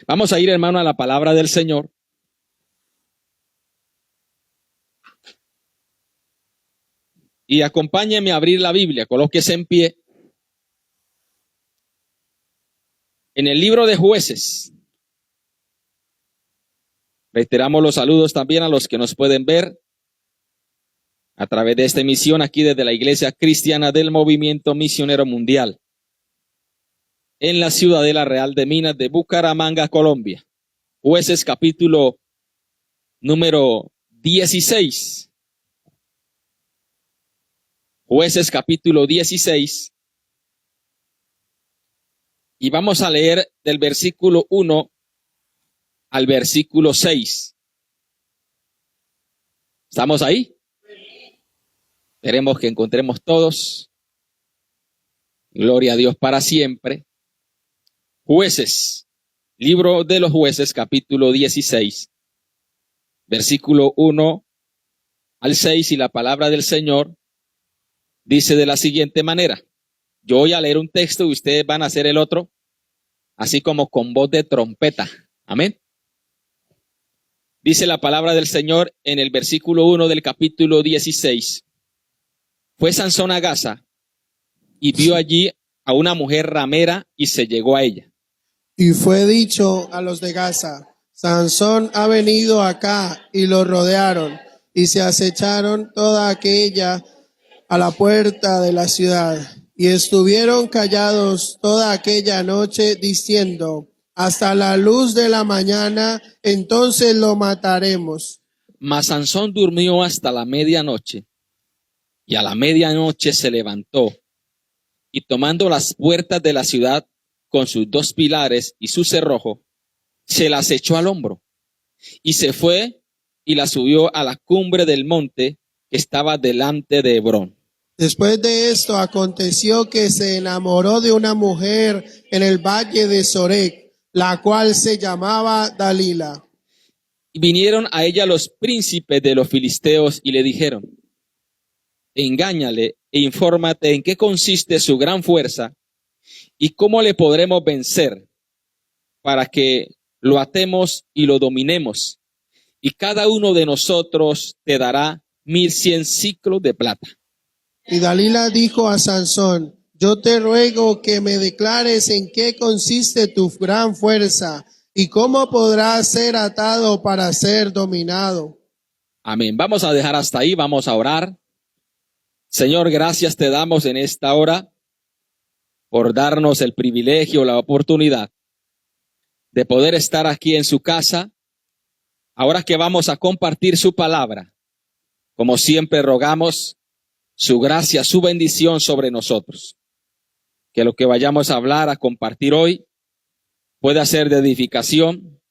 Vamos a ir, hermano, a la palabra del Señor. Y acompáñeme a abrir la Biblia, colóquese en pie. En el libro de Jueces. Reiteramos los saludos también a los que nos pueden ver a través de esta emisión aquí desde la Iglesia Cristiana del Movimiento Misionero Mundial en la Ciudadela Real de Minas de Bucaramanga, Colombia. Jueces capítulo número 16. Jueces capítulo 16. Y vamos a leer del versículo 1 al versículo 6. ¿Estamos ahí? Esperemos que encontremos todos. Gloria a Dios para siempre. Jueces, libro de los Jueces, capítulo 16, versículo 1 al 6, y la palabra del Señor dice de la siguiente manera. Yo voy a leer un texto y ustedes van a hacer el otro, así como con voz de trompeta. Amén. Dice la palabra del Señor en el versículo 1 del capítulo 16. Fue Sansón a Gaza y vio allí a una mujer ramera y se llegó a ella. Y fue dicho a los de Gaza: Sansón ha venido acá, y lo rodearon, y se acecharon toda aquella a la puerta de la ciudad, y estuvieron callados toda aquella noche, diciendo: hasta la luz de la mañana, entonces lo mataremos. Mas Sansón durmió hasta la medianoche, y a la medianoche se levantó, y tomando las puertas de la ciudad con sus dos pilares y su cerrojo, se las echó al hombro, y se fue y la subió a la cumbre del monte que estaba delante de Hebrón. Después de esto aconteció que se enamoró de una mujer en el valle de Sorek, la cual se llamaba Dalila. Y vinieron a ella los príncipes de los filisteos y le dijeron: engáñale e infórmate en qué consiste su gran fuerza y cómo le podremos vencer, para que lo atemos y lo dominemos, y cada uno de nosotros te dará 1100 siclos de plata. Y Dalila dijo a Sansón: yo te ruego que me declares en qué consiste tu gran fuerza y cómo podrás ser atado para ser dominado. Amén. Vamos a dejar hasta ahí, vamos a orar. Señor, gracias te damos en esta hora por darnos el privilegio, la oportunidad de poder estar aquí en su casa, ahora que vamos a compartir su palabra. Como siempre rogamos su gracia, su bendición sobre nosotros. Que lo que vayamos a hablar, a compartir hoy, pueda ser de edificación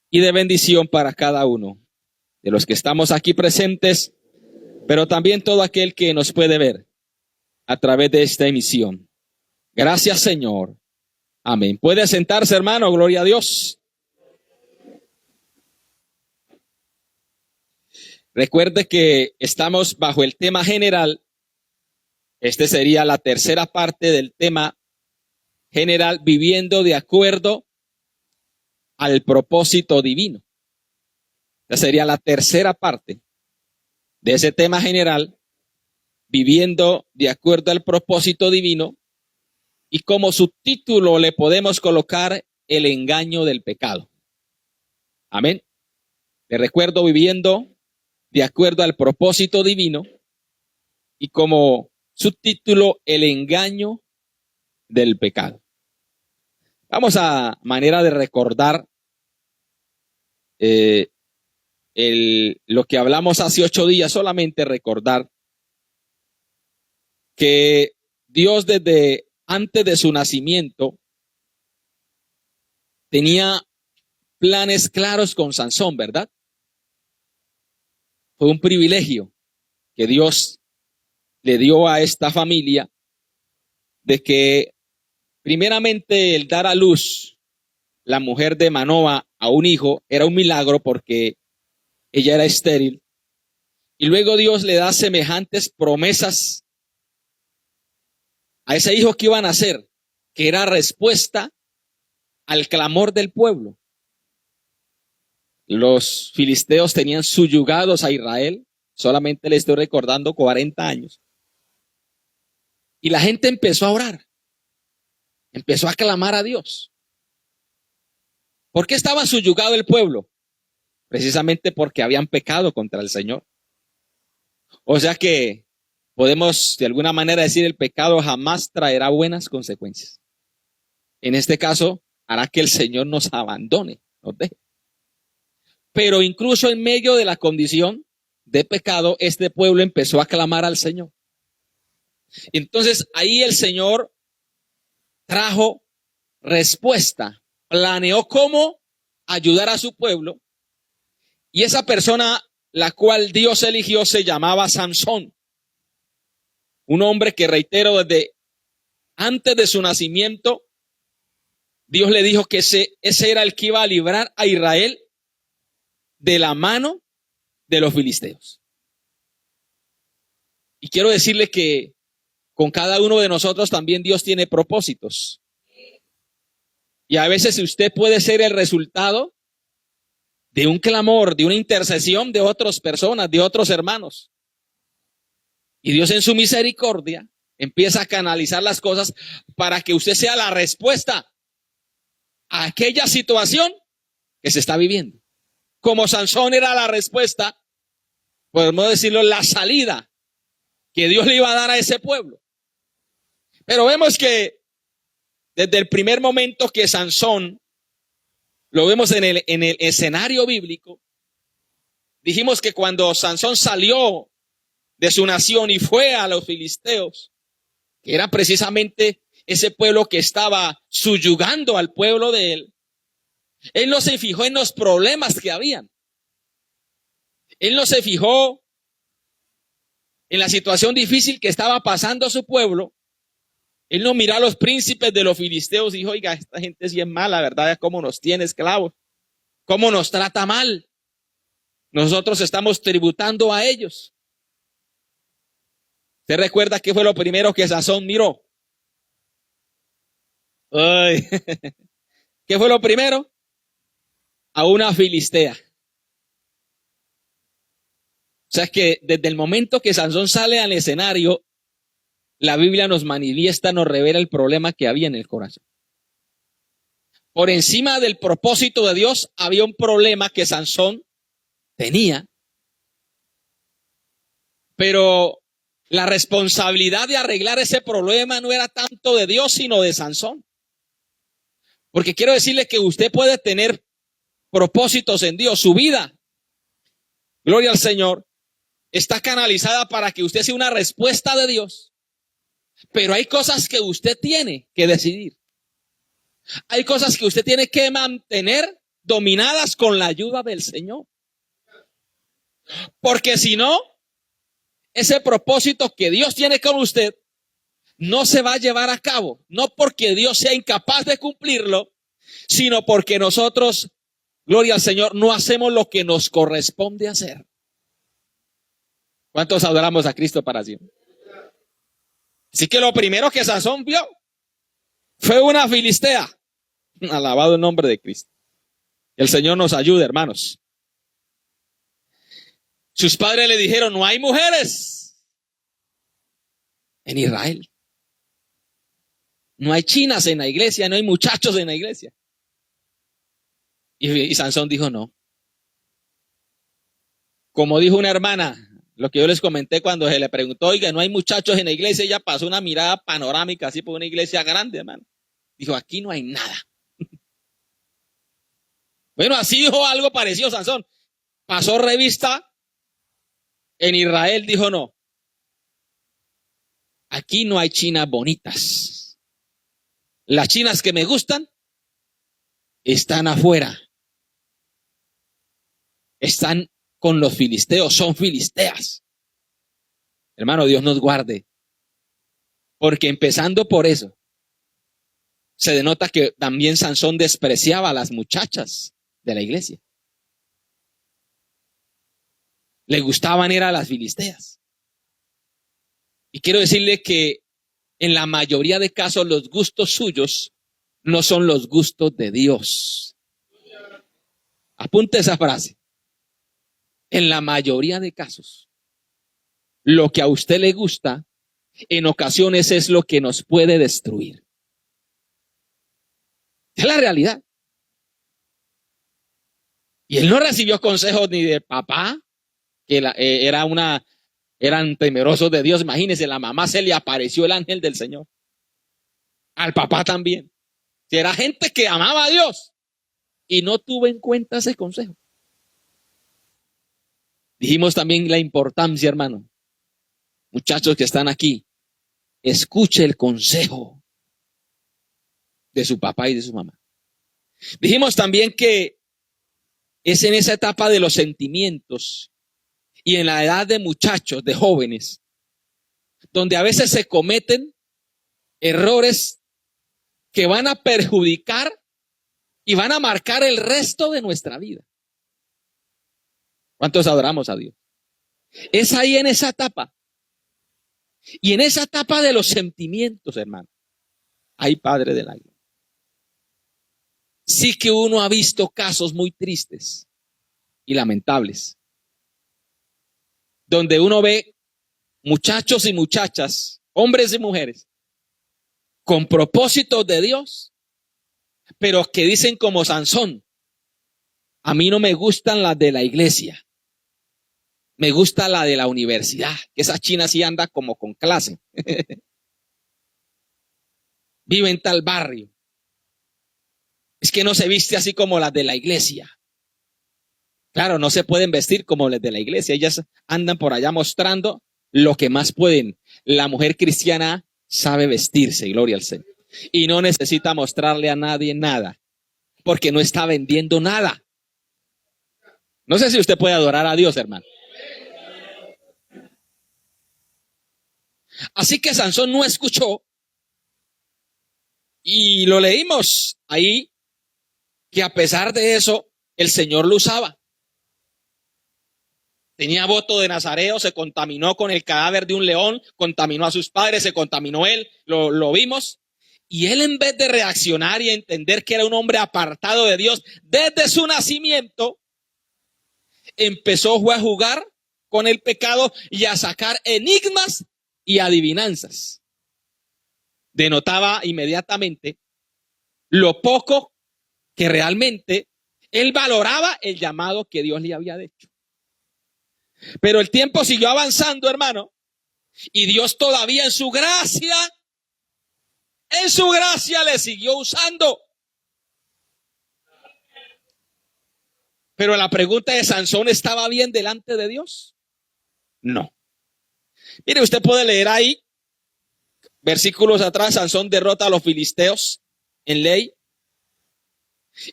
y de bendición para cada uno de los que estamos aquí presentes, pero también todo aquel que nos puede ver a través de esta emisión. Gracias, Señor. Amén. Puede sentarse, hermano. Gloria a Dios. Recuerde que estamos bajo el tema general. Este sería la tercera parte del tema general, viviendo de acuerdo al propósito divino. Esta sería la tercera parte de ese tema general, viviendo de acuerdo al propósito divino, y como subtítulo le podemos colocar: el engaño del pecado. Amén. Le recuerdo: viviendo de acuerdo al propósito divino, y como subtítulo: el engaño del pecado. Vamos a manera de recordar lo que hablamos hace 8 días, solamente recordar que Dios desde antes de su nacimiento tenía planes claros con Sansón, ¿verdad? Fue un privilegio que Dios le dio a esta familia, de que primeramente el dar a luz la mujer de Manoa a un hijo era un milagro, porque ella era estéril, y luego Dios le da semejantes promesas a ese hijo que iba a nacer, que era respuesta al clamor del pueblo. Los filisteos tenían subyugados a Israel, solamente le estoy recordando 40 años. Y la gente empezó a orar, empezó a clamar a Dios. ¿Por qué estaba subyugado el pueblo? Precisamente porque habían pecado contra el Señor. O sea que podemos de alguna manera decir el pecado jamás traerá buenas consecuencias. En este caso, hará que el Señor nos abandone, nos deje. Pero incluso en medio de la condición de pecado, este pueblo empezó a clamar al Señor. Entonces ahí el Señor trajo respuesta, planeó cómo ayudar a su pueblo, y esa persona la cual Dios eligió se llamaba Sansón, un hombre que, reitero, desde antes de su nacimiento, Dios le dijo que ese era el que iba a librar a Israel de la mano de los filisteos. Y quiero decirle que con cada uno de nosotros también Dios tiene propósitos. Y a veces usted puede ser el resultado de un clamor, de una intercesión de otras personas, de otros hermanos. Y Dios en su misericordia empieza a canalizar las cosas para que usted sea la respuesta a aquella situación que se está viviendo. Como Sansón era la respuesta, podemos decirlo, la salida que Dios le iba a dar a ese pueblo. Pero vemos que desde el primer momento que Sansón, lo vemos en el escenario bíblico, dijimos que cuando Sansón salió de su nación y fue a los filisteos, que era precisamente ese pueblo que estaba subyugando al pueblo de él no se fijó en los problemas que habían. Él no se fijó en la situación difícil que estaba pasando su pueblo. Él no miró a los príncipes de los filisteos y dijo, oiga, esta gente es bien mala, ¿verdad? Es como nos tiene esclavos, cómo nos trata mal. Nosotros estamos tributando a ellos. ¿Usted recuerda qué fue lo primero que Sansón miró? Ay, ¿qué fue lo primero? A una filistea. O sea que desde el momento que Sansón sale al escenario, la Biblia nos manifiesta, nos revela el problema que había en el corazón. Por encima del propósito de Dios había un problema que Sansón tenía. Pero la responsabilidad de arreglar ese problema no era tanto de Dios, sino de Sansón. Porque quiero decirle que usted puede tener propósitos en Dios. Su vida, gloria al Señor, está canalizada para que usted sea una respuesta de Dios. Pero hay cosas que usted tiene que decidir. Hay cosas que usted tiene que mantener dominadas con la ayuda del Señor. Porque si no, ese propósito que Dios tiene con usted no se va a llevar a cabo. No porque Dios sea incapaz de cumplirlo, sino porque nosotros, gloria al Señor, no hacemos lo que nos corresponde hacer. ¿Cuántos adoramos a Cristo para siempre? Así que lo primero que Sansón vio fue una filistea. Alabado el nombre de Cristo. El Señor nos ayude, hermanos. Sus padres le dijeron, no hay mujeres en Israel. No hay chinas en la iglesia, no hay muchachos en la iglesia. Y Sansón dijo, no. Como dijo una hermana, lo que yo les comenté cuando se le preguntó, oiga, no hay muchachos en la iglesia, ella pasó una mirada panorámica así por una iglesia grande, hermano. Dijo, aquí no hay nada. Bueno, así dijo algo parecido Sansón. Pasó revista en Israel, dijo, no. Aquí no hay chinas bonitas. Las chinas que me gustan están afuera. Están con los filisteos, son filisteas. Hermano, Dios nos guarde. Porque empezando por eso, se denota que también Sansón despreciaba a las muchachas de la iglesia. Le gustaban era a las filisteas. Y quiero decirle que en la mayoría de casos los gustos suyos no son los gustos de Dios. Apunte esa frase. En la mayoría de casos, lo que a usted le gusta, en ocasiones es lo que nos puede destruir. Es la realidad. Y él no recibió consejos ni de papá, que eran temerosos de Dios. Imagínense, la mamá se le apareció el ángel del Señor. Al papá también. Si era gente que amaba a Dios y no tuvo en cuenta ese consejo. Dijimos también la importancia, hermano. Muchachos que están aquí, escuche el consejo de su papá y de su mamá. Dijimos también que es en esa etapa de los sentimientos y en la edad de muchachos, de jóvenes, donde a veces se cometen errores que van a perjudicar y van a marcar el resto de nuestra vida. ¿Cuántos adoramos a Dios? Es ahí en esa etapa. Y en esa etapa de los sentimientos, hermano, hay Padre del alma. Sí que uno ha visto casos muy tristes y lamentables, donde uno ve muchachos y muchachas, hombres y mujeres, con propósitos de Dios, pero que dicen como Sansón: a mí no me gustan las de la iglesia, me gusta la de la universidad, que esa china sí anda como con clase. Vive en tal barrio. Es que no se viste así como las de la iglesia. Claro, no se pueden vestir como las de la iglesia. Ellas andan por allá mostrando lo que más pueden. La mujer cristiana sabe vestirse, gloria al Señor. Y no necesita mostrarle a nadie nada, porque no está vendiendo nada. No sé si usted puede adorar a Dios, hermano. Así que Sansón no escuchó, y lo leímos ahí, que a pesar de eso, el Señor lo usaba. Tenía voto de nazareo, se contaminó con el cadáver de un león, contaminó a sus padres, se contaminó él, lo vimos. Y él, en vez de reaccionar y entender que era un hombre apartado de Dios desde su nacimiento, empezó a jugar con el pecado y a sacar enigmas y adivinanzas. Denotaba inmediatamente lo poco que realmente él valoraba el llamado que Dios le había hecho. Pero el tiempo siguió avanzando, hermano, y Dios todavía en su gracia le siguió usando. Pero la pregunta de Sansón: ¿estaba bien delante de Dios? No. Mire, usted puede leer ahí, versículos atrás, Sansón derrota a los filisteos en Ley.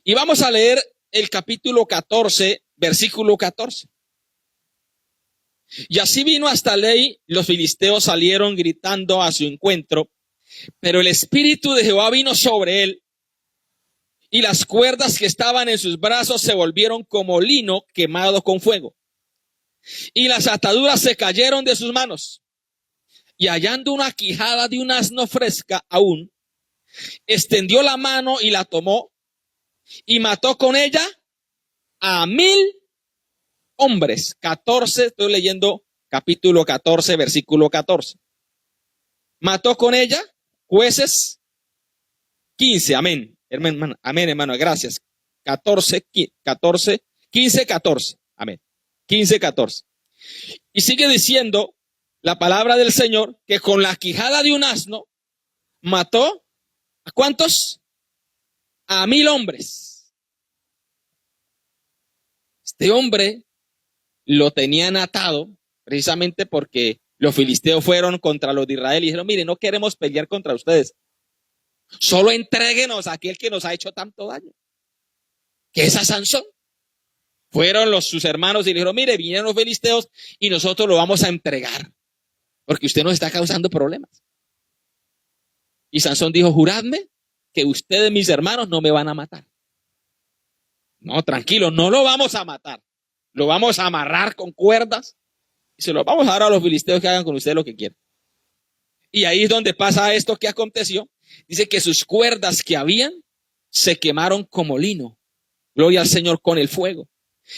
Y vamos a leer el capítulo 14, versículo 14. Y así vino hasta Ley, los filisteos salieron gritando a su encuentro, pero el espíritu de Jehová vino sobre él, y las cuerdas que estaban en sus brazos se volvieron como lino quemado con fuego, y las ataduras se cayeron de sus manos. Y hallando una quijada de un asno fresca aún, extendió la mano y la tomó, y mató con ella a 1000 hombres. 14, estoy leyendo capítulo 14, versículo 14. Mató con ella, Jueces 15, amén. Hermano, amén, hermano, gracias. 14, 15, 14, amén. 15, 14. Y sigue diciendo la palabra del Señor que con la quijada de un asno mató ¿a cuántos? A 1000 hombres. Este hombre lo tenían atado precisamente porque los filisteos fueron contra los de Israel y dijeron: mire, no queremos pelear contra ustedes, solo entréguenos a aquel que nos ha hecho tanto daño, que es a Sansón. Fueron sus hermanos y le dijeron: mire, vinieron los filisteos y nosotros lo vamos a entregar, porque usted nos está causando problemas. Y Sansón dijo: juradme que ustedes, mis hermanos, no me van a matar. No, tranquilo, no lo vamos a matar. Lo vamos a amarrar con cuerdas y se lo vamos a dar a los filisteos que hagan con ustedes lo que quieran. Y ahí es donde pasa esto que aconteció. Dice que sus cuerdas que habían se quemaron como lino. Gloria al Señor, con el fuego.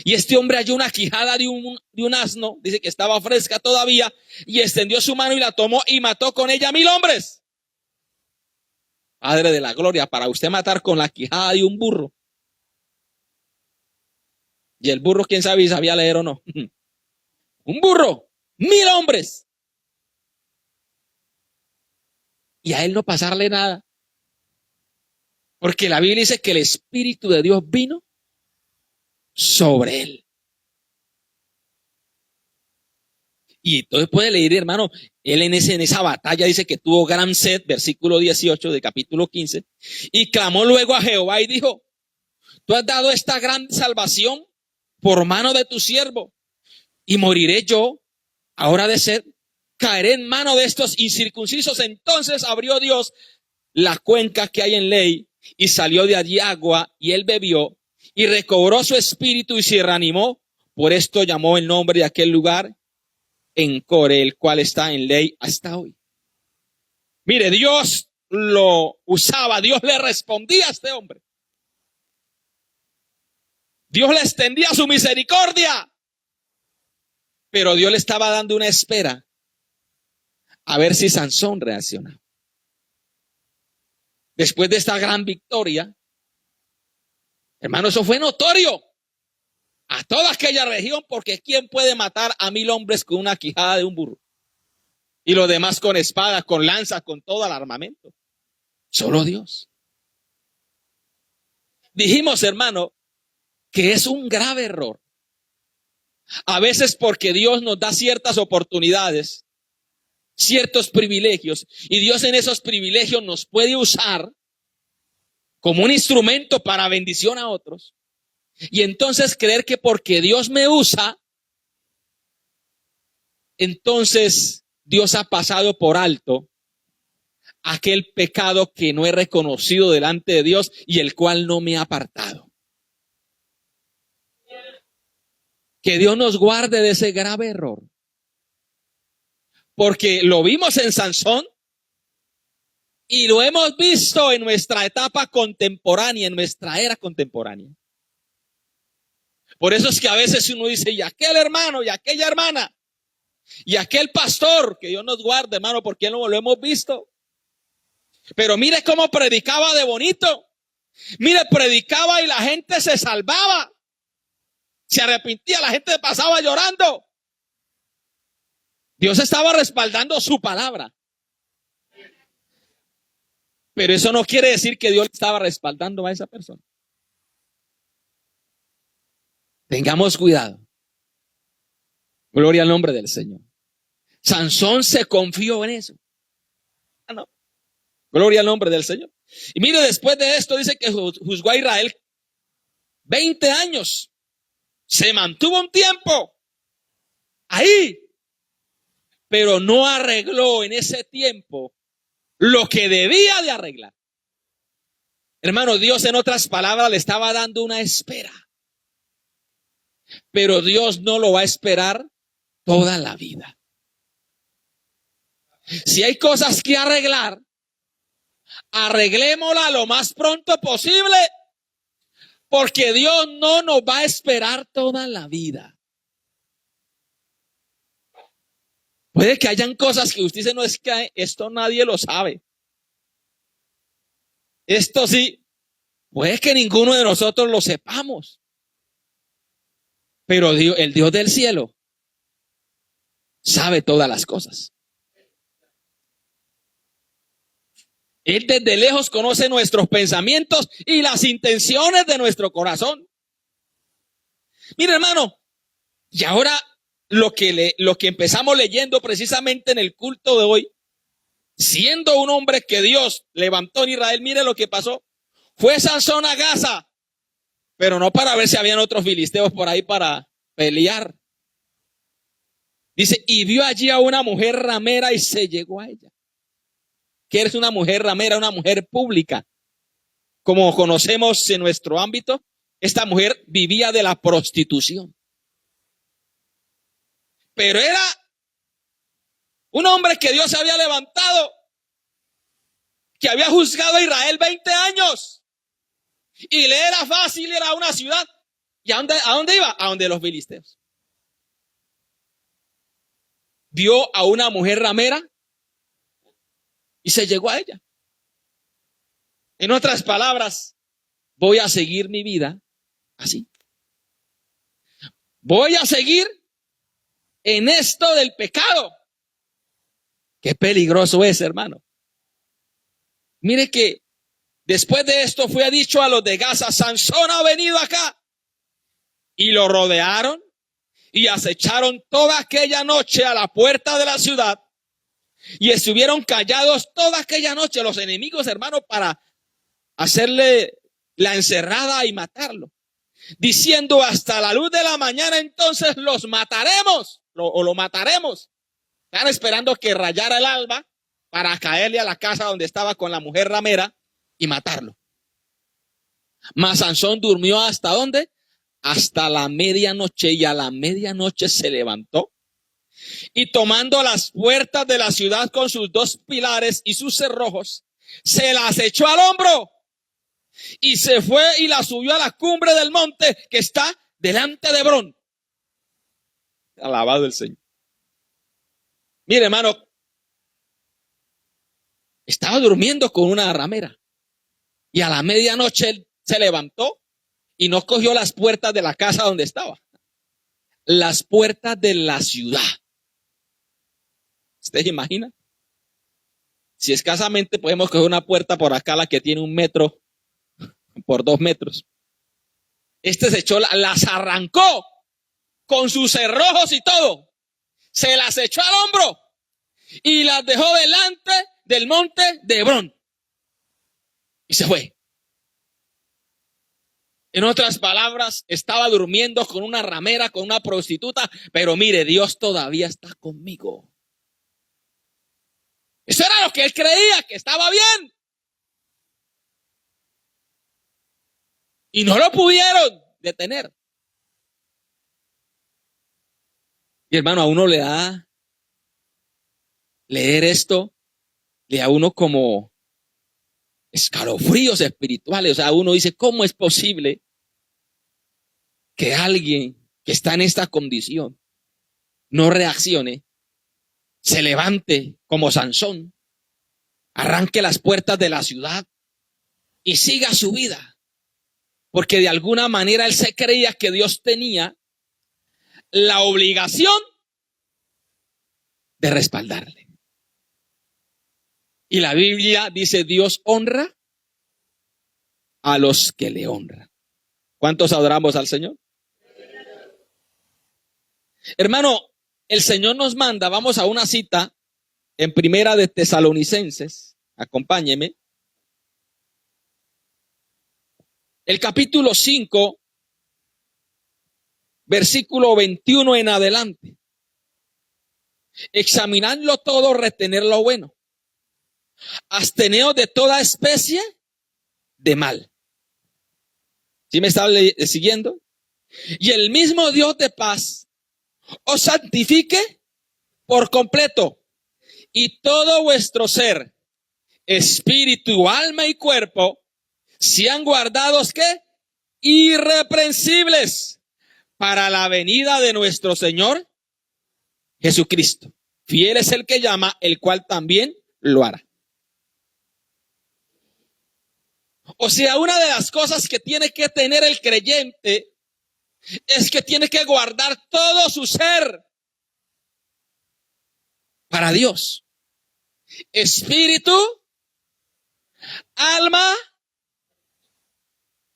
Y este hombre halló una quijada de un asno, dice que estaba fresca todavía, y extendió su mano y la tomó y mató con ella 1000 hombres. Padre de la gloria, para usted matar con la quijada de un burro. Y el burro, quién sabe si sabía leer o no. Un burro, 1000 hombres. Y a él no pasarle nada. Porque la Biblia dice que el Espíritu de Dios vino sobre él. Y entonces puede leer, hermano, él en esa batalla dice que tuvo gran sed, versículo 18 del capítulo 15, y clamó luego a Jehová y dijo, tú has dado esta gran salvación por mano de tu siervo, y moriré yo ahora de sed, caeré en mano de estos incircuncisos. Entonces abrió Dios la cuenca que hay en Ley, y salió de allí agua, y él bebió, y recobró su espíritu y se reanimó. Por esto llamó el nombre de aquel lugar Encore, el cual está en Ley hasta hoy. Mire, Dios lo usaba, Dios le respondía a este hombre. Dios le extendía su misericordia, pero Dios le estaba dando una espera a ver si Sansón reaccionaba. Después de esta gran victoria, hermano, eso fue notorio a toda aquella región, porque ¿quién puede matar a 1000 hombres con una quijada de un burro? Y los demás con espadas, con lanzas, con todo el armamento. Solo Dios. Dijimos, hermano, que es un grave error. A veces porque Dios nos da ciertas oportunidades, ciertos privilegios, y Dios en esos privilegios nos puede usar como un instrumento para bendición a otros. Y entonces creer que porque Dios me usa, entonces Dios ha pasado por alto aquel pecado que no he reconocido delante de Dios y el cual no me ha apartado. Que Dios nos guarde de ese grave error. Porque lo vimos en Sansón y lo hemos visto en nuestra etapa contemporánea, en nuestra era contemporánea. Por eso es que a veces uno dice, y aquel hermano, y aquella hermana, y aquel pastor, que Dios nos guarde, hermano, porque no lo hemos visto. Pero mire cómo predicaba de bonito. Mire, predicaba y la gente se salvaba. Se arrepentía, la gente pasaba llorando. Dios estaba respaldando su palabra. Pero eso no quiere decir que Dios estaba respaldando a esa persona. Tengamos cuidado. Gloria al nombre del Señor. Sansón se confió en eso. No. Gloria al nombre del Señor. Y mire, después de esto dice que juzgó a Israel 20 años. Se mantuvo un tiempo ahí, pero no arregló en ese tiempo lo que debía de arreglar. Hermano, Dios en otras palabras le estaba dando una espera. Pero Dios no lo va a esperar toda la vida. Si hay cosas que arreglar, arreglémosla lo más pronto posible, porque Dios no nos va a esperar toda la vida. Puede que hayan cosas que usted dice, no, es que esto nadie lo sabe. Esto sí, puede que ninguno de nosotros lo sepamos. Pero Dios, el Dios del cielo, sabe todas las cosas. Él desde lejos conoce nuestros pensamientos y las intenciones de nuestro corazón. Mira, hermano, y ahora lo que empezamos leyendo precisamente en el culto de hoy, siendo un hombre que Dios levantó en Israel, mire lo que pasó. Fue Sansón a Gaza, pero no para ver si habían otros filisteos por ahí para pelear. Dice, y vio allí a una mujer ramera y se llegó a ella. ¿Qué es una mujer ramera? Una mujer pública. Como conocemos en nuestro ámbito, esta mujer vivía de la prostitución. Pero era un hombre que Dios había levantado, que había juzgado a Israel 20 años. Y le era fácil ir a una ciudad. ¿Y a dónde iba? A donde los filisteos. Vio a una mujer ramera y se llegó a ella. En otras palabras, voy a seguir mi vida así. Voy a seguir en esto del pecado. Qué peligroso es, hermano. Mire que después de esto fue dicho a los de Gaza: Sansón ha venido acá. Y lo rodearon y acecharon toda aquella noche a la puerta de la ciudad. Y estuvieron callados toda aquella noche los enemigos, hermano, para hacerle la encerrada y matarlo. Diciendo: hasta la luz de la mañana entonces los mataremos, o lo mataremos. Están esperando que rayara el alba para caerle a la casa donde estaba con la mujer ramera y matarlo. Mas Sansón durmió ¿hasta dónde? Hasta la medianoche, y a la medianoche se levantó y tomando las puertas de la ciudad con sus dos pilares y sus cerrojos, se las echó al hombro y se fue y la subió a la cumbre del monte que está delante de Hebrón. Alabado el Señor. Mire, hermano, estaba durmiendo con una ramera y a la medianoche él se levantó y no cogió las puertas de la casa donde estaba, las puertas de la ciudad. ¿Usted imagina? Si escasamente podemos coger una puerta por acá, la que tiene 1 metro por 2 metros. Este se echó, las arrancó con sus cerrojos y todo. Se las echó al hombro y las dejó delante del monte de Hebrón. Y se fue. En otras palabras, estaba durmiendo con una ramera, con una prostituta, pero mire, Dios todavía está conmigo. Eso era lo que él creía, que estaba bien. Y no lo pudieron detener. Y hermano, a uno le da leer esto, le da a uno como escalofríos espirituales. O sea, uno dice, ¿cómo es posible que alguien que está en esta condición no reaccione, se levante como Sansón, arranque las puertas de la ciudad y siga su vida? Porque de alguna manera él se creía que Dios tenía la obligación de respaldarle. Y la Biblia dice: Dios honra a los que le honran. ¿Cuántos adoramos al Señor? Hermano, el Señor nos manda, vamos a una cita en Primera de Tesalonicenses, acompáñeme. El capítulo 5, versículo 21 en adelante. Examinadlo todo, retener lo bueno. Absteneos de toda especie de mal. ¿Sí me está siguiendo? Y el mismo Dios de paz os santifique por completo, y todo vuestro ser, espíritu, alma y cuerpo, sean guardados, ¿qué? Irreprensibles para la venida de nuestro Señor Jesucristo. Fiel es el que llama, el cual también lo hará. O sea, una de las cosas que tiene que tener el creyente es que tiene que guardar todo su ser para Dios. Espíritu, alma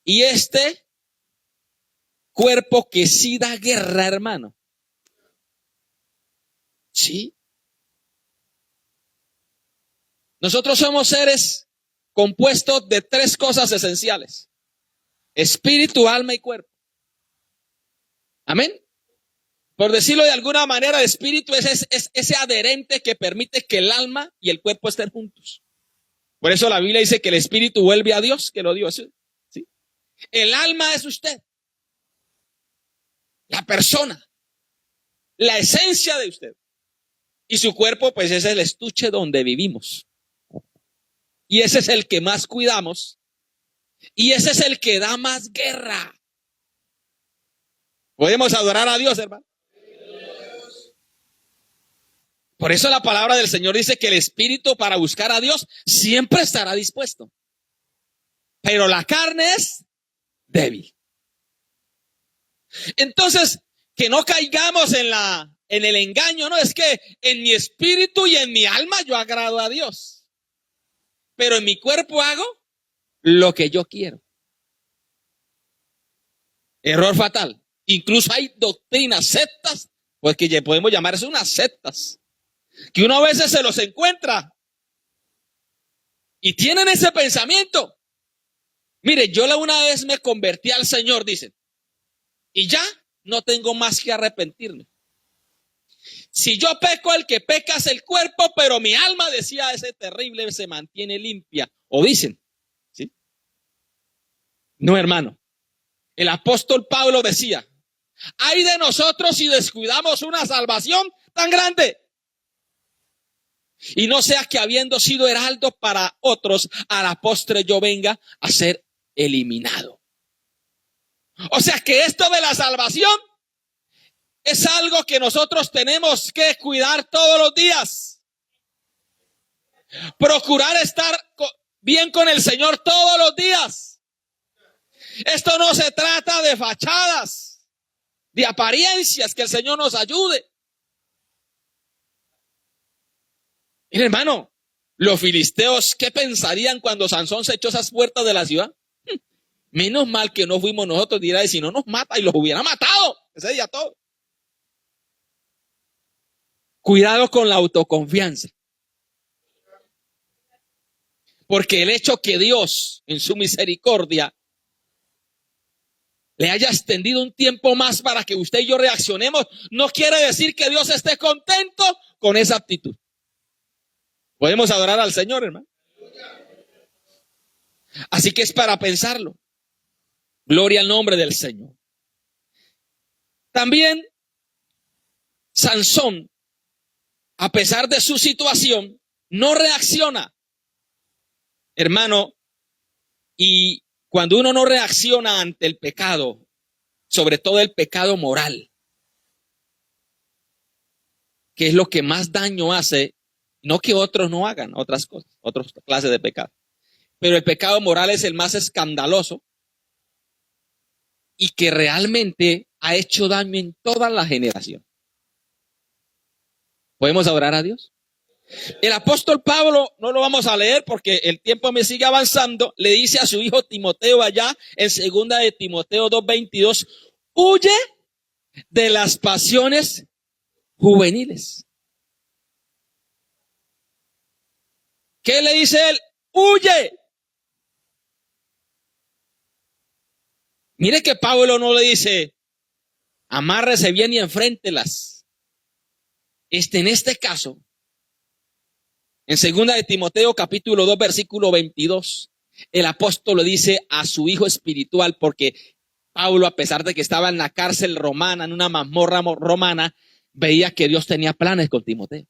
y este cuerpo que sí da guerra, hermano. Sí. Nosotros somos seres compuestos de 3 cosas esenciales: espíritu, alma y cuerpo. Amén. Por decirlo de alguna manera, el espíritu es ese adherente que permite que el alma y el cuerpo estén juntos. Por eso la Biblia dice que el espíritu vuelve a Dios, que lo dio. ¿Sí? El alma es usted, la persona, la esencia de usted. Y su cuerpo, pues, es el estuche donde vivimos. Y ese es el que más cuidamos Y ese es el que da más guerra. Podemos adorar a Dios, hermano. Por eso la palabra del Señor dice que el espíritu para buscar a Dios siempre estará dispuesto. Pero la carne es débil. Entonces, que no caigamos en el engaño, no es que en mi espíritu y en mi alma yo agrado a Dios. Pero en mi cuerpo hago lo que yo quiero. Error fatal. Incluso hay doctrinas, sectas, pues que ya podemos llamar eso unas sectas, que uno a veces se los encuentra y tienen ese pensamiento. Mire, yo una vez me convertí al Señor, dicen, y ya no tengo más que arrepentirme. Si yo peco, el que peca es el cuerpo, pero mi alma, decía ese terrible, se mantiene limpia. O dicen, ¿sí? No, hermano. El apóstol Pablo decía, ay de nosotros si descuidamos una salvación tan grande. Y no sea que habiendo sido heraldo para otros, a la postre yo venga a ser eliminado. O sea que esto de la salvación es algo que nosotros tenemos que cuidar todos los días. Procurar estar bien con el Señor todos los días. Esto no se trata de fachadas, de apariencias, que el Señor nos ayude. Mira, hermano, los filisteos, ¿qué pensarían cuando Sansón se echó esas puertas de la ciudad? Menos mal que no fuimos nosotros, dirá, y si no nos mata, y los hubiera matado ese día todo. Cuidado con la autoconfianza. Porque el hecho que Dios, en su misericordia, le haya extendido un tiempo más para que usted y yo reaccionemos, no quiere decir que Dios esté contento con esa actitud. Podemos adorar al Señor, hermano. Así que es para pensarlo. Gloria al nombre del Señor. También Sansón, a pesar de su situación, no reacciona. Hermano, y cuando uno no reacciona ante el pecado, sobre todo el pecado moral, que es lo que más daño hace, no que otros no hagan otras cosas, otras clases de pecado, pero el pecado moral es el más escandaloso y que realmente ha hecho daño en toda la generación. ¿Podemos adorar a Dios? El apóstol Pablo, no lo vamos a leer porque el tiempo me sigue avanzando, le dice a su hijo Timoteo allá en 2 de Timoteo 2:22, huye de las pasiones juveniles. ¿Qué le dice él? Huye. Mire que Pablo no le dice, amárrese bien y enfréntelas. En este caso, en 2 de Timoteo capítulo 2 versículo 22, el apóstol le dice a su hijo espiritual, porque Pablo, a pesar de que estaba en la cárcel romana, en una mazmorra romana, veía que Dios tenía planes con Timoteo.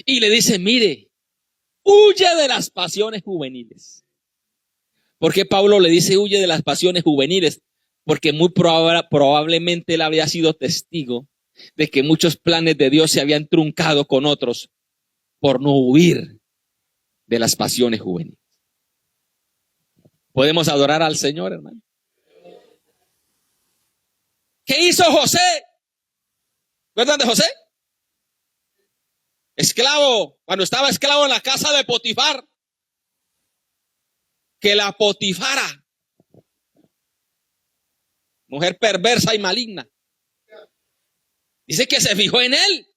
Y le dice, mire, huye de las pasiones juveniles. ¿Por qué Pablo le dice huye de las pasiones juveniles? Porque muy probablemente él había sido testigo de que muchos planes de Dios se habían truncado con otros por no huir de las pasiones juveniles. ¿Podemos adorar al Señor, hermano? ¿Qué hizo José? ¿Recuerdan de José? Esclavo, cuando estaba esclavo en la casa de Potifar, que la Potifara, mujer perversa y maligna, dice que se fijó en él.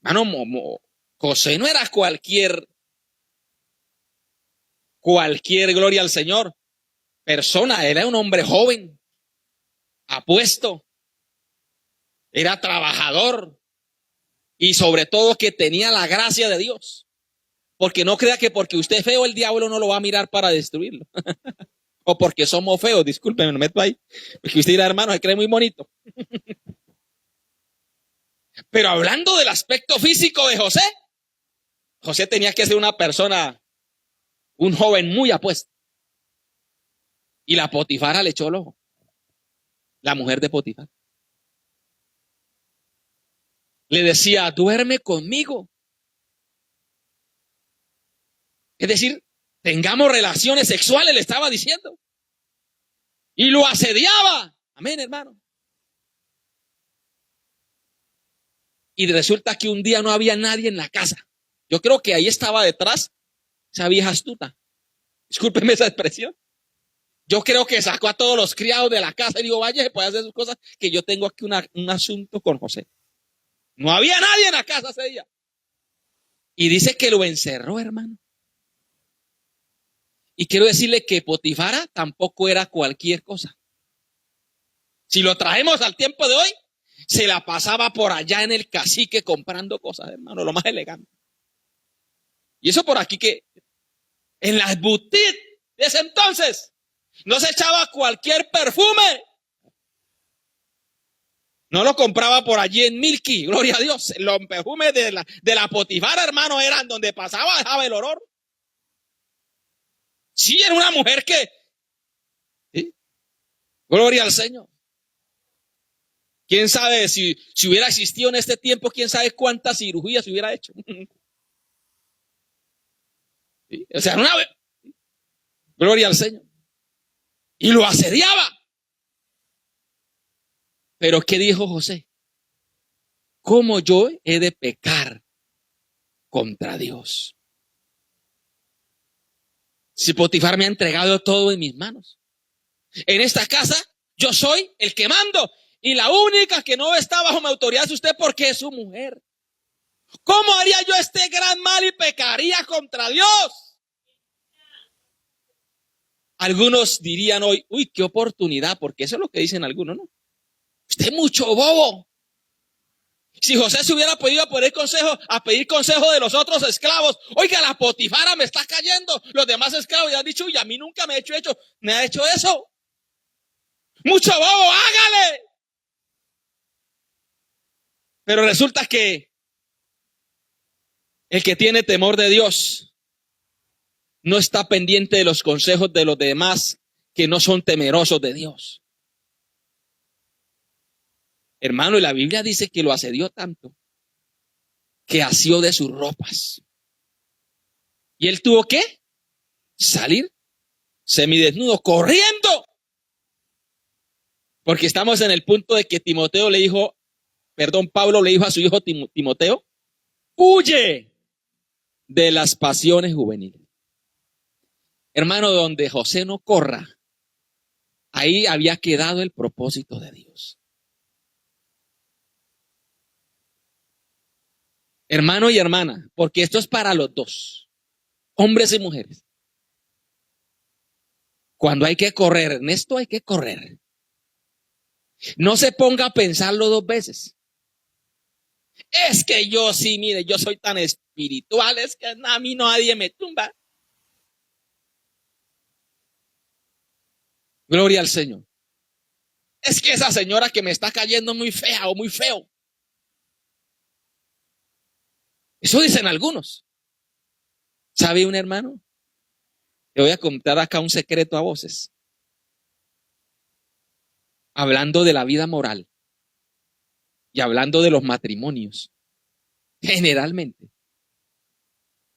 Hermano, José no era cualquier, gloria al Señor, persona, era un hombre joven, apuesto, era trabajador y sobre todo que tenía la gracia de Dios. Porque no crea que porque usted es feo el diablo no lo va a mirar para destruirlo. O porque somos feos, discúlpenme, me meto ahí. Porque usted dirá, hermano, se cree muy bonito. Pero hablando del aspecto físico de José tenía que ser una persona, un joven muy apuesto. Y la Potifara le echó el ojo. La mujer de Potifar. Le decía, duerme conmigo. Es decir, tengamos relaciones sexuales, le estaba diciendo. Y lo asediaba. Amén, hermano. Y resulta que un día no había nadie en la casa. Yo creo que ahí estaba detrás esa vieja astuta. Discúlpeme esa expresión. Yo creo que sacó a todos los criados de la casa y dijo, vaya, se puede hacer sus cosas, que yo tengo aquí un asunto con José. No había nadie en la casa ese día. Y dice que lo encerró, hermano. Y quiero decirle que Potifara tampoco era cualquier cosa. Si lo traemos al tiempo de hoy, se la pasaba por allá en el cacique comprando cosas, hermano, lo más elegante. Y eso por aquí que en las boutiques de ese entonces no se echaba cualquier perfume. No lo compraba por allí en Milky, gloria a Dios. Los perfumes de la Potifara, hermano, eran donde pasaba, dejaba el olor. Sí, era una mujer que, ¿sí? Gloria al Señor. ¿Quién sabe si hubiera existido en este tiempo, quién sabe cuántas cirugías hubiera hecho? ¿Sí? O sea, gloria al Señor. Y lo asediaba. Pero ¿qué dijo José? ¿Cómo yo he de pecar contra Dios? Si Potifar me ha entregado todo en mis manos. En esta casa yo soy el que mando. Y la única que no está bajo mi autoridad es usted porque es su mujer. ¿Cómo haría yo este gran mal y pecaría contra Dios? Algunos dirían hoy, uy, qué oportunidad, porque eso es lo que dicen algunos, ¿no? Usted es mucho bobo. Si José se hubiera podido pedir consejo de los otros esclavos, oiga, la Potifara me está cayendo, los demás esclavos ya han dicho, uy, a mí nunca me ha hecho eso. Mucho bobo, hágale. Pero resulta que el que tiene temor de Dios no está pendiente de los consejos de los demás que no son temerosos de Dios. Hermano, y la Biblia dice que lo asedió tanto que asió de sus ropas. ¿Y él tuvo que salir semidesnudo, corriendo? Porque estamos en el punto de que Pablo le dijo a su hijo Timoteo, huye de las pasiones juveniles. Hermano, donde José no corra, ahí había quedado el propósito de Dios. Hermano y hermana, porque esto es para los dos, hombres y mujeres. Cuando hay que correr, en esto hay que correr. No se ponga a pensarlo dos veces. Es que yo sí, mire, yo soy tan espiritual, es que a mí nadie me tumba. Gloria al Señor. Es que esa señora que me está cayendo muy fea o muy feo. Eso dicen algunos. ¿Sabe un hermano? Te voy a contar acá un secreto a voces. Hablando de la vida moral y hablando de los matrimonios. Generalmente,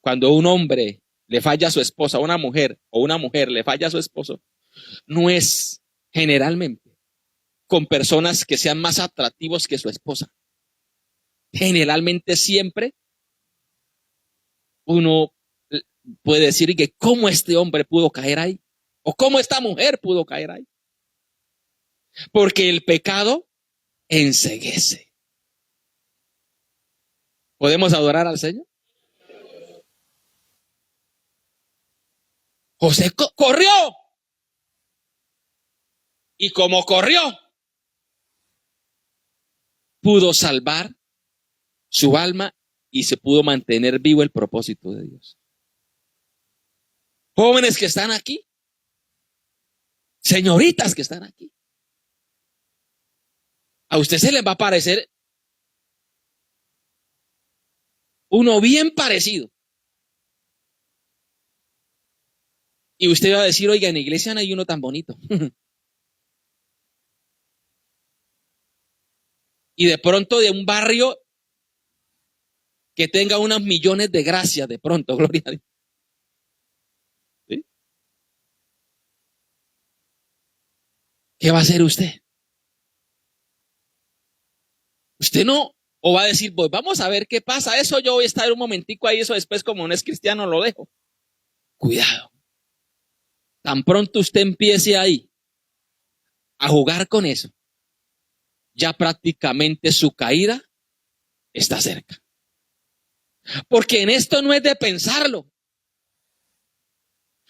cuando un hombre le falla a su esposa, una mujer, o una mujer le falla a su esposo, no es generalmente con personas que sean más atractivos que su esposa. Generalmente siempre uno puede decir que cómo este hombre pudo caer ahí, o cómo esta mujer pudo caer ahí. Porque el pecado enceguece. ¿Podemos adorar al Señor? José corrió. Y como corrió, pudo salvar su alma y se pudo mantener vivo el propósito de Dios. Jóvenes que están aquí, señoritas que están aquí, a usted se les va a parecer uno bien parecido. Y usted va a decir, oiga, en la iglesia no hay uno tan bonito. Y de pronto de un barrio que tenga unos millones de gracias, de pronto, gloria a Dios. ¿Sí? ¿Qué va a hacer usted? Usted no, o va a decir, pues vamos a ver qué pasa. Eso yo voy a estar un momentico ahí, eso después como no es cristiano lo dejo. Cuidado. Tan pronto usted empiece ahí a jugar con eso, ya prácticamente su caída está cerca. Porque en esto no es de pensarlo.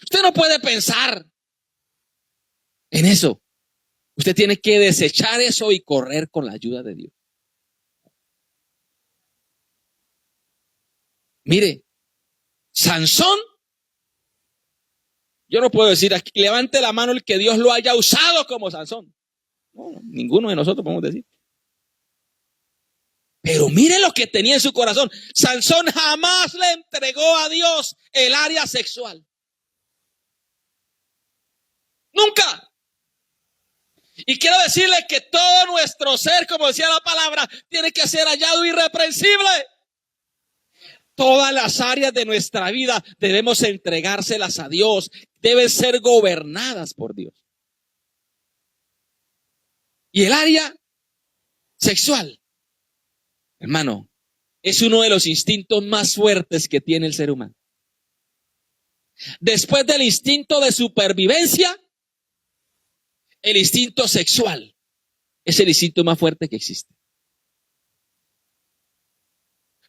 Usted no puede pensar en eso. Usted tiene que desechar eso y correr con la ayuda de Dios. Mire, Sansón, yo no puedo decir aquí, levante la mano el que Dios lo haya usado como Sansón. No, ninguno de nosotros podemos decir. Pero mire lo que tenía en su corazón. Sansón jamás le entregó a Dios el área sexual. Nunca. Y quiero decirle que todo nuestro ser, como decía la palabra, tiene que ser hallado irreprensible. Todas las áreas de nuestra vida debemos entregárselas a Dios. Deben ser gobernadas por Dios. Y el área sexual, hermano, es uno de los instintos más fuertes que tiene el ser humano. Después del instinto de supervivencia, el instinto sexual es el instinto más fuerte que existe.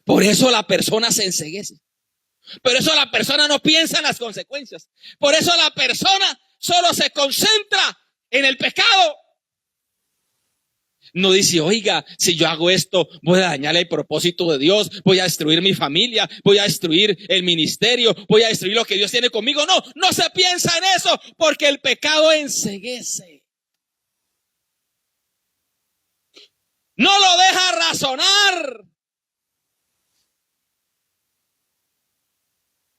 Por eso la persona se enceguece. Por eso la persona no piensa en las consecuencias. Por eso la persona solo se concentra en el pecado. No dice, oiga, si yo hago esto, voy a dañar el propósito de Dios, voy a destruir mi familia, voy a destruir el ministerio, voy a destruir lo que Dios tiene conmigo. No, no se piensa en eso, porque el pecado enceguece. No lo deja razonar.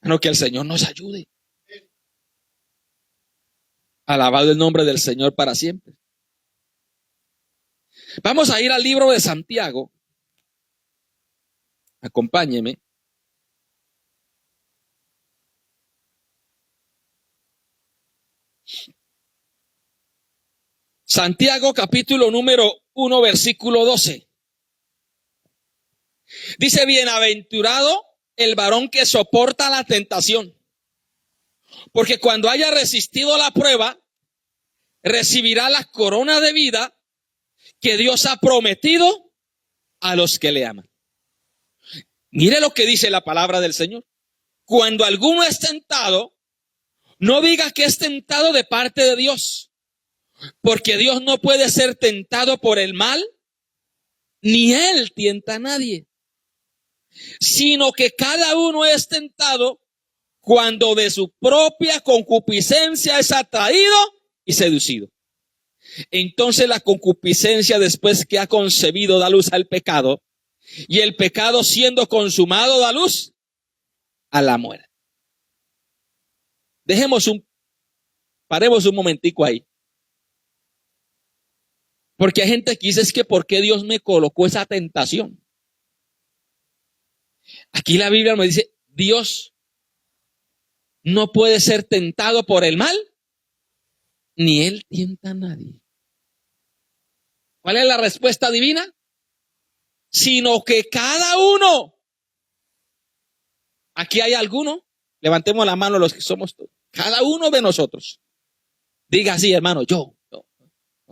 No, que el Señor nos ayude. Alabado el nombre del Señor para siempre. Vamos a ir al libro de Santiago. Acompáñeme. Santiago capítulo número 1, versículo 12. Dice, bienaventurado el varón que soporta la tentación, porque cuando haya resistido la prueba, recibirá la corona de vida que Dios ha prometido a los que le aman. Mire lo que dice la palabra del Señor. Cuando alguno es tentado, no diga que es tentado de parte de Dios, porque Dios no puede ser tentado por el mal, ni Él tienta a nadie, sino que cada uno es tentado cuando de su propia concupiscencia es atraído y seducido. Entonces la concupiscencia, después que ha concebido, da luz al pecado, y el pecado, siendo consumado, da luz a la muerte. Paremos un momentico ahí. Porque hay gente que dice, es que ¿por qué Dios me colocó esa tentación? Aquí la Biblia nos dice, Dios no puede ser tentado por el mal, ni Él tienta a nadie. ¿Cuál es la respuesta divina? Sino que cada uno, aquí hay alguno, levantemos la mano los que somos todos, cada uno de nosotros, diga así, hermano, yo,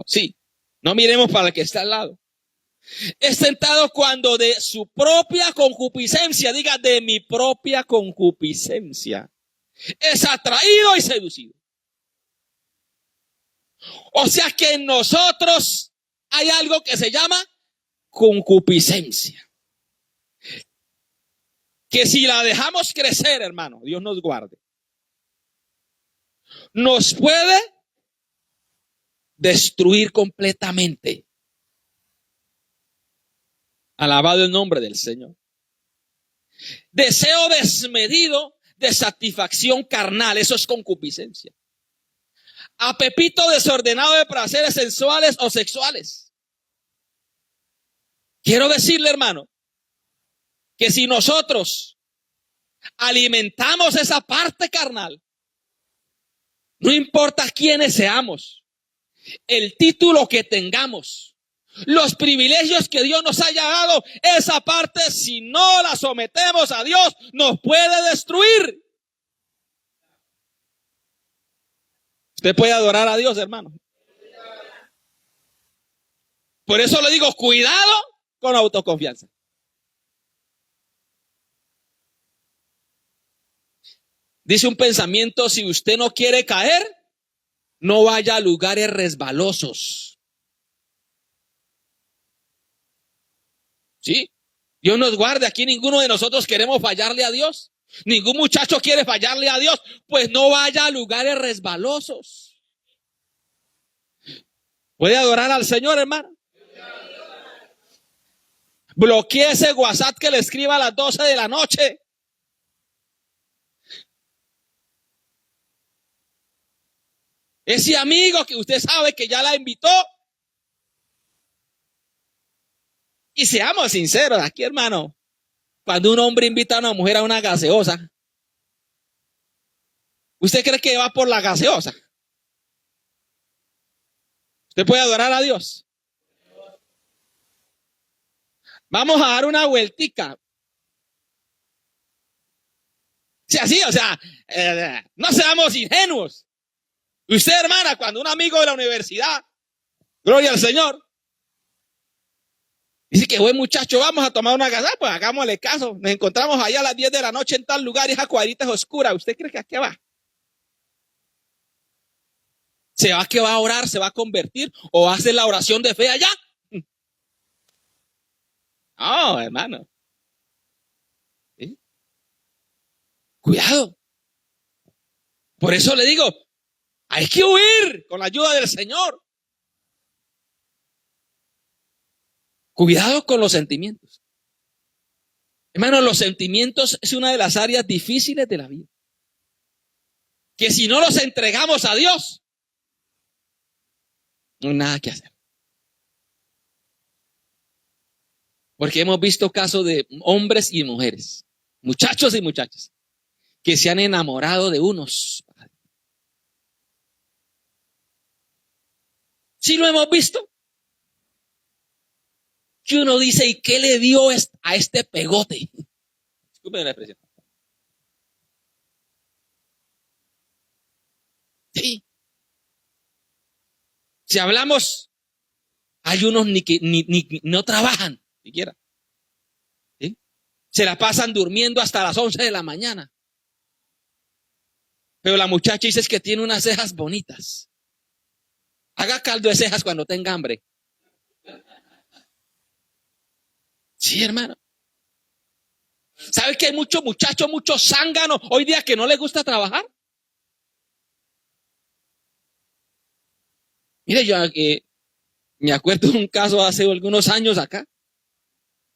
sí, no miremos para el que está al lado. Es tentado cuando de su propia concupiscencia, diga de mi propia concupiscencia, es atraído y seducido. O sea que en nosotros hay algo que se llama concupiscencia. Que si la dejamos crecer, hermano, Dios nos guarde, nos puede destruir completamente. Alabado el nombre del Señor. Deseo desmedido de satisfacción carnal, eso es concupiscencia. Apetito desordenado de placeres sensuales o sexuales. Quiero decirle, hermano, que si nosotros alimentamos esa parte carnal, no importa quiénes seamos, el título que tengamos, los privilegios que Dios nos haya dado, esa parte, si no la sometemos a Dios, nos puede destruir. Usted puede adorar a Dios, hermano. Por eso le digo, cuidado con autoconfianza. Dice un pensamiento, si usted no quiere caer, no vaya a lugares resbalosos. ¿Sí? Dios nos guarde, aquí ninguno de nosotros queremos fallarle a Dios. Ningún muchacho quiere fallarle a Dios, pues no vaya a lugares resbalosos. ¿Puede adorar al Señor, hermano? Bloquee ese WhatsApp que le escriba a las 12 de la noche. Ese amigo que usted sabe que ya la invitó. Y seamos sinceros aquí, hermano. Cuando un hombre invita a una mujer a una gaseosa, ¿usted cree que va por la gaseosa? ¿Usted puede adorar a Dios? Vamos a dar una vueltica. No seamos ingenuos. Usted, hermana, cuando un amigo de la universidad, gloria al Señor, dice que buen muchacho, vamos a tomar una gaseosa, pues hagámosle caso. Nos encontramos allá a las 10 de la noche en tal lugar y esa cuadrita es oscura. ¿Usted cree que aquí va? ¿Se va que va a orar, se va a convertir o va a hacer la oración de fe allá? No, hermano. ¿Sí? Cuidado. Por eso le digo, hay que huir con la ayuda del Señor. Cuidado con los sentimientos. Hermano, los sentimientos es una de las áreas difíciles de la vida. Que si no los entregamos a Dios, no hay nada que hacer. Porque hemos visto casos de hombres y mujeres, muchachos y muchachas, que se han enamorado de unos. ¿Sí lo hemos visto? Que uno dice, ¿y qué le dio a este pegote? Disculpen la expresión. Sí. Si hablamos, hay unos ni no trabajan, siquiera. ¿Sí? Se la pasan durmiendo hasta las 11 de la mañana. Pero la muchacha dice que tiene unas cejas bonitas. Haga caldo de cejas cuando tenga hambre. Sí, hermano. ¿Sabe que hay muchos muchachos, muchos zánganos hoy día que no les gusta trabajar? Mire, yo me acuerdo de un caso hace algunos años acá,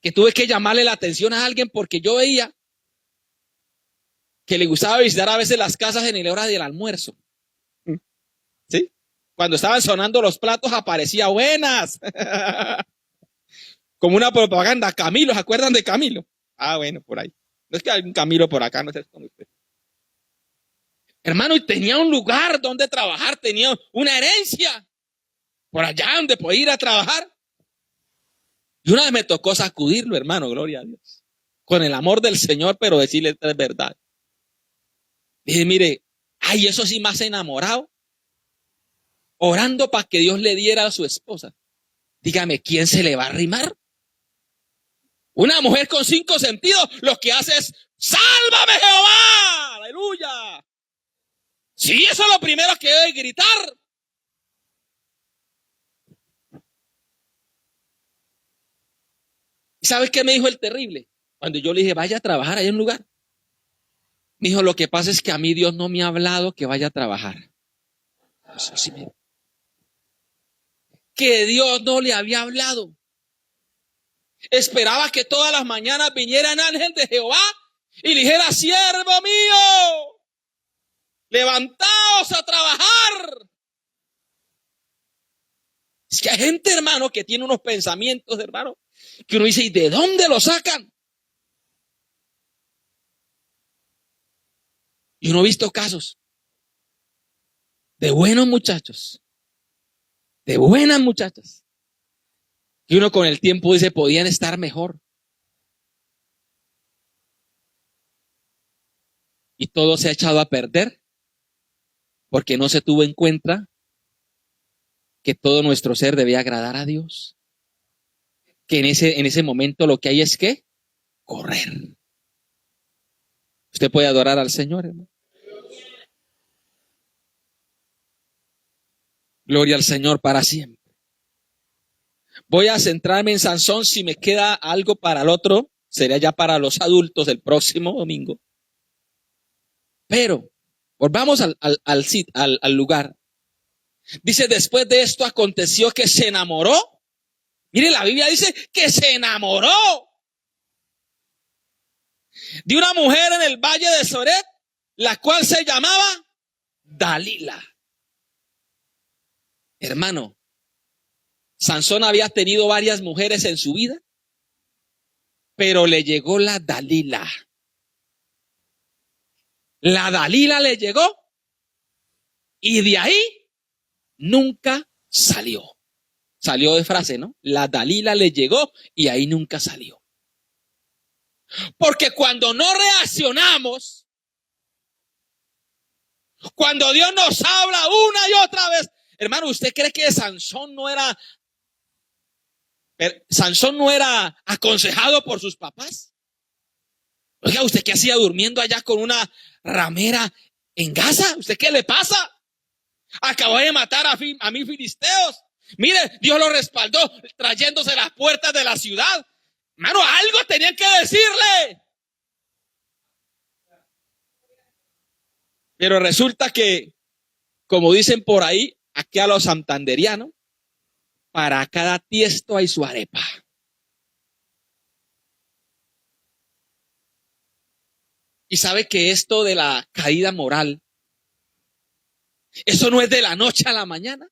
que tuve que llamarle la atención a alguien porque yo veía que le gustaba visitar a veces las casas en la hora del almuerzo. ¿Sí? Cuando estaban sonando los platos aparecía buenas. Como una propaganda. Camilo, ¿se acuerdan de Camilo? Ah, bueno, por ahí. No es que hay un Camilo por acá, no sé con usted. Hermano, y tenía un lugar donde trabajar, tenía una herencia. Por allá donde podía ir a trabajar. Y una vez me tocó sacudirlo, hermano, gloria a Dios. Con el amor del Señor, pero decirle la verdad. Dije, mire, ay, eso sí más enamorado. Orando para que Dios le diera a su esposa. Dígame, ¿quién se le va a arrimar? Una mujer con 5 sentidos, lo que hace es, ¡sálvame Jehová! ¡Aleluya! Sí, eso es lo primero que debe gritar. ¿Y sabes qué me dijo el terrible? Cuando yo le dije, vaya a trabajar ahí en un lugar. Me dijo, lo que pasa es que a mí Dios no me ha hablado que vaya a trabajar. Eso sí me... Que Dios no le había hablado. Esperaba que todas las mañanas viniera el ángel de Jehová y le dijera: siervo mío, levantaos a trabajar. Es que hay gente, hermano, que tiene unos pensamientos, hermano, que uno dice: ¿y de dónde lo sacan? Y uno ha visto casos de buenos muchachos, de buenas muchachas, que uno con el tiempo dice podían estar mejor. Y todo se ha echado a perder porque no se tuvo en cuenta que todo nuestro ser debía agradar a Dios. Que en ese momento lo que hay es que correr. Usted puede adorar al Señor, hermano. Gloria al Señor para siempre. Voy a centrarme en Sansón. Si me queda algo para el otro, sería ya para los adultos del próximo domingo. Pero volvamos al lugar. Dice: después de esto aconteció que se enamoró. Mire, la Biblia dice que se enamoró de una mujer en el valle de Soret, la cual se llamaba Dalila. Hermano, Sansón había tenido varias mujeres en su vida, pero le llegó la Dalila. La Dalila le llegó y de ahí nunca salió. Salió de frase, ¿no? La Dalila le llegó y ahí nunca salió. Porque cuando no reaccionamos, cuando Dios nos habla una y otra vez, hermano, ¿usted cree que Sansón no era aconsejado por sus papás? Oiga, ¿usted qué hacía durmiendo allá con una ramera en Gaza? ¿Usted qué le pasa? Acabó de matar a mil filisteos. Mire, Dios lo respaldó trayéndose las puertas de la ciudad. Hermano, algo tenían que decirle. Pero resulta que, como dicen por ahí, aquí a los santanderianos, para cada tiesto hay su arepa. Y sabe que esto de la caída moral, eso no es de la noche a la mañana.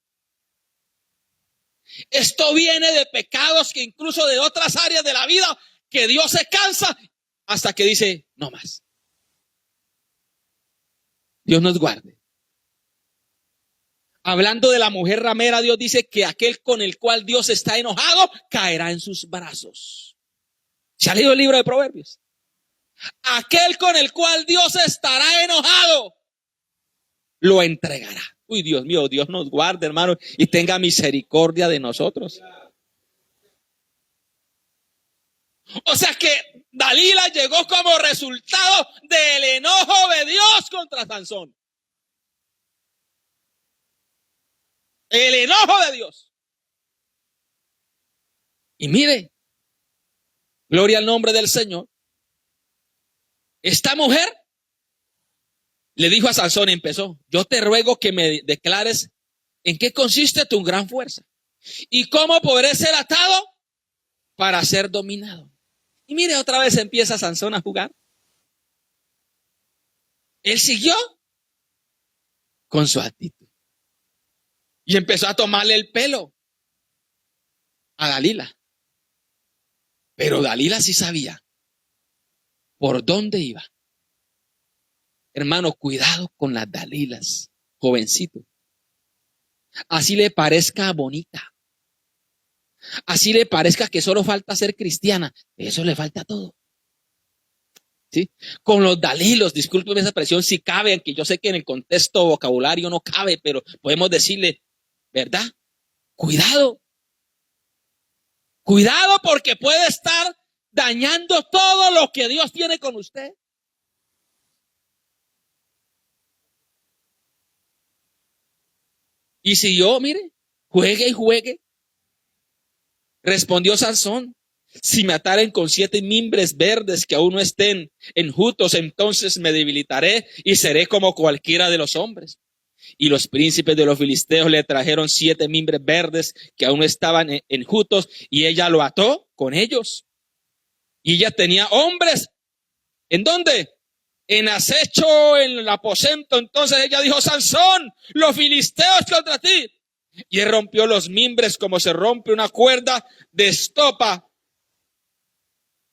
Esto viene de pecados que incluso de otras áreas de la vida, que Dios se cansa hasta que dice: no más. Dios nos guarde. Hablando de la mujer ramera, Dios dice que aquel con el cual Dios está enojado caerá en sus brazos. ¿Se ha leído el libro de Proverbios? Aquel con el cual Dios estará enojado lo entregará. Uy, Dios mío, Dios nos guarde, hermano, y tenga misericordia de nosotros. O sea que Dalila llegó como resultado del enojo de Dios contra Sansón. El enojo de Dios. Y mire, gloria al nombre del Señor. Esta mujer le dijo a Sansón, empezó: yo te ruego que me declares en qué consiste tu gran fuerza y cómo podré ser atado para ser dominado. Y mire, otra vez empieza Sansón a jugar. Él siguió con su actitud y empezó a tomarle el pelo a Dalila. Pero Dalila sí sabía por dónde iba. Hermano, cuidado con las Dalilas, jovencito. Así le parezca bonita, así le parezca que solo falta ser cristiana, eso le falta todo. ¿Sí? Con los Dalilos, discúlpeme esa expresión si cabe, aunque yo sé que en el contexto vocabulario no cabe, pero podemos decirle, ¿verdad? Cuidado. Cuidado, porque puede estar dañando todo lo que Dios tiene con usted. Y si yo, mire, juegue y juegue. Respondió Sansón: si me ataren con 7 mimbres verdes que aún no estén enjutos, entonces me debilitaré y seré como cualquiera de los hombres. Y los príncipes de los filisteos le trajeron 7 mimbres verdes que aún no estaban enjutos, y ella lo ató con ellos. Y ella tenía hombres ¿En dónde? En acecho en el aposento. Entonces ella dijo: Sansón, los filisteos contra ti. Y él rompió los mimbres como se rompe una cuerda de estopa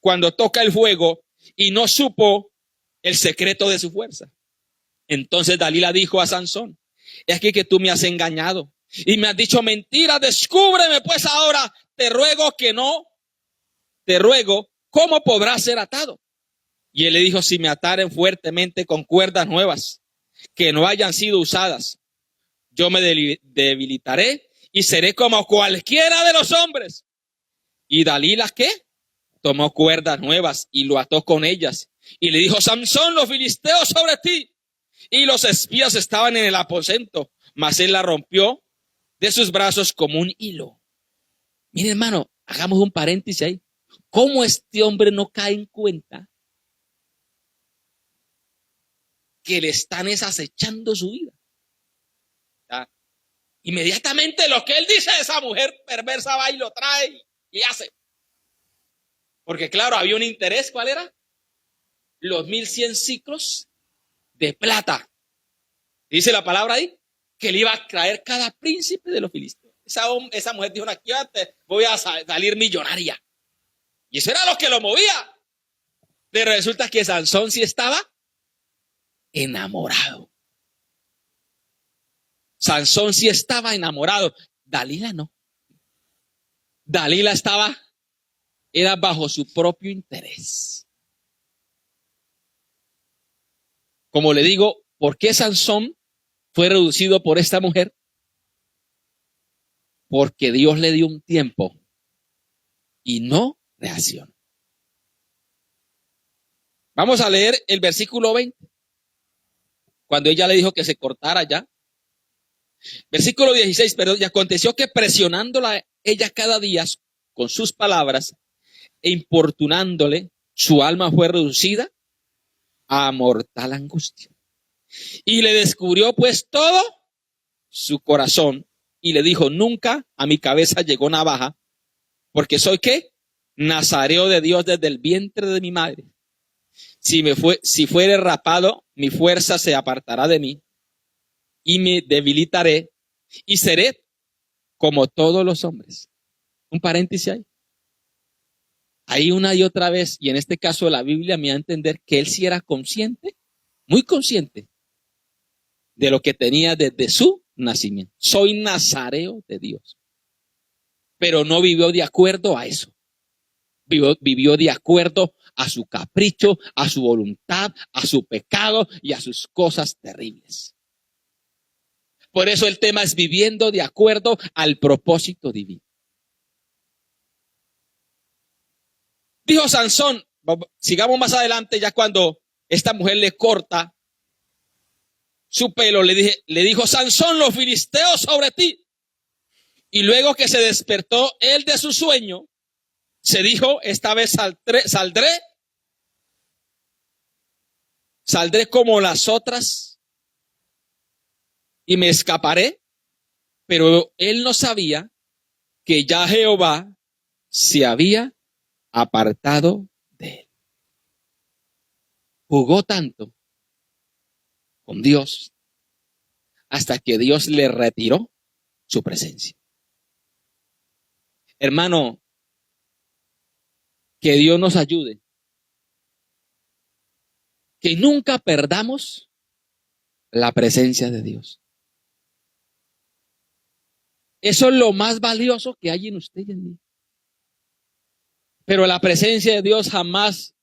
cuando toca el fuego, y no supo el secreto de su fuerza. Entonces Dalila dijo a Sansón: es aquí que tú me has engañado y me has dicho mentira, descúbreme pues ahora, te ruego, ¿cómo podrá ser atado? Y él le dijo: si me ataren fuertemente con cuerdas nuevas que no hayan sido usadas, yo me debilitaré y seré como cualquiera de los hombres. Y Dalila, ¿qué? Tomó cuerdas nuevas y lo ató con ellas. Y le dijo: Sansón, los filisteos sobre ti. Y los espías estaban en el aposento, mas él la rompió de sus brazos como un hilo. Mire, hermano, hagamos un paréntesis ahí. ¿Cómo este hombre no cae en cuenta que le están acechando su vida? ¿Ya? Inmediatamente lo que él dice, esa mujer perversa va y lo trae y hace. Porque claro, había un interés. ¿Cuál era? Los 1100 ciclos de plata. Dice la palabra ahí que le iba a traer cada príncipe de los filisteos. Esa mujer dijo: aquí antes voy a salir millonaria. Y eso era lo que lo movía. Pero resulta que Sansón sí estaba enamorado. Sansón sí estaba enamorado. Dalila no. Dalila era bajo su propio interés. Como le digo, ¿por qué Sansón fue reducido por esta mujer? Porque Dios le dio un tiempo y no reaccionó. Vamos a leer el versículo 20. Cuando ella le dijo que se cortara ya. Versículo 16, pero y aconteció que presionándola ella cada día con sus palabras e importunándole, su alma fue reducida a mortal angustia. Y le descubrió pues todo su corazón y le dijo: nunca a mi cabeza llegó navaja, porque soy ¿qué? Nazareo de Dios desde el vientre de mi madre. Si fuere rapado, mi fuerza se apartará de mí y me debilitaré y seré como todos los hombres. Un paréntesis ahí. Ahí una y otra vez, y en este caso la Biblia me da a entender que él sí era consciente, muy consciente, de lo que tenía desde su nacimiento. Soy nazareo de Dios. Pero no vivió de acuerdo a eso. Vivió de acuerdo a su capricho, a su voluntad, a su pecado y a sus cosas terribles. Por eso el tema es viviendo de acuerdo al propósito divino. Dijo Sansón, sigamos más adelante, ya cuando esta mujer le corta su pelo, le dijo: Sansón, los filisteos sobre ti. Y luego que se despertó él de su sueño, se dijo: esta vez saldré como las otras y me escaparé. Pero él no sabía que ya Jehová se había apartado de él. Jugó tanto con Dios hasta que Dios le retiró su presencia. Hermano, que Dios nos ayude, que nunca perdamos la presencia de Dios. Eso es lo más valioso que hay en usted y en mí. Pero la presencia de Dios jamás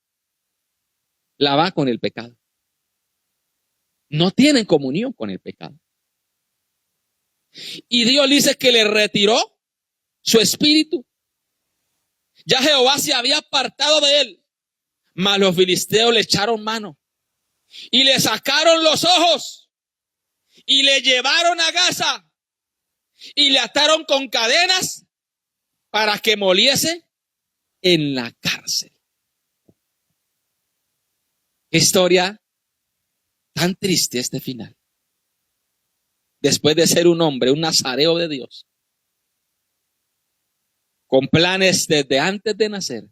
la va con el pecado. No tienen comunión con el pecado. Y Dios dice que le retiró su espíritu. Ya Jehová se había apartado de él, mas los filisteos le echaron mano y le sacaron los ojos y le llevaron a Gaza y le ataron con cadenas para que moliese en la cárcel. Historia tan triste este final. Después de ser un hombre, un nazareo de Dios, con planes desde antes de nacer,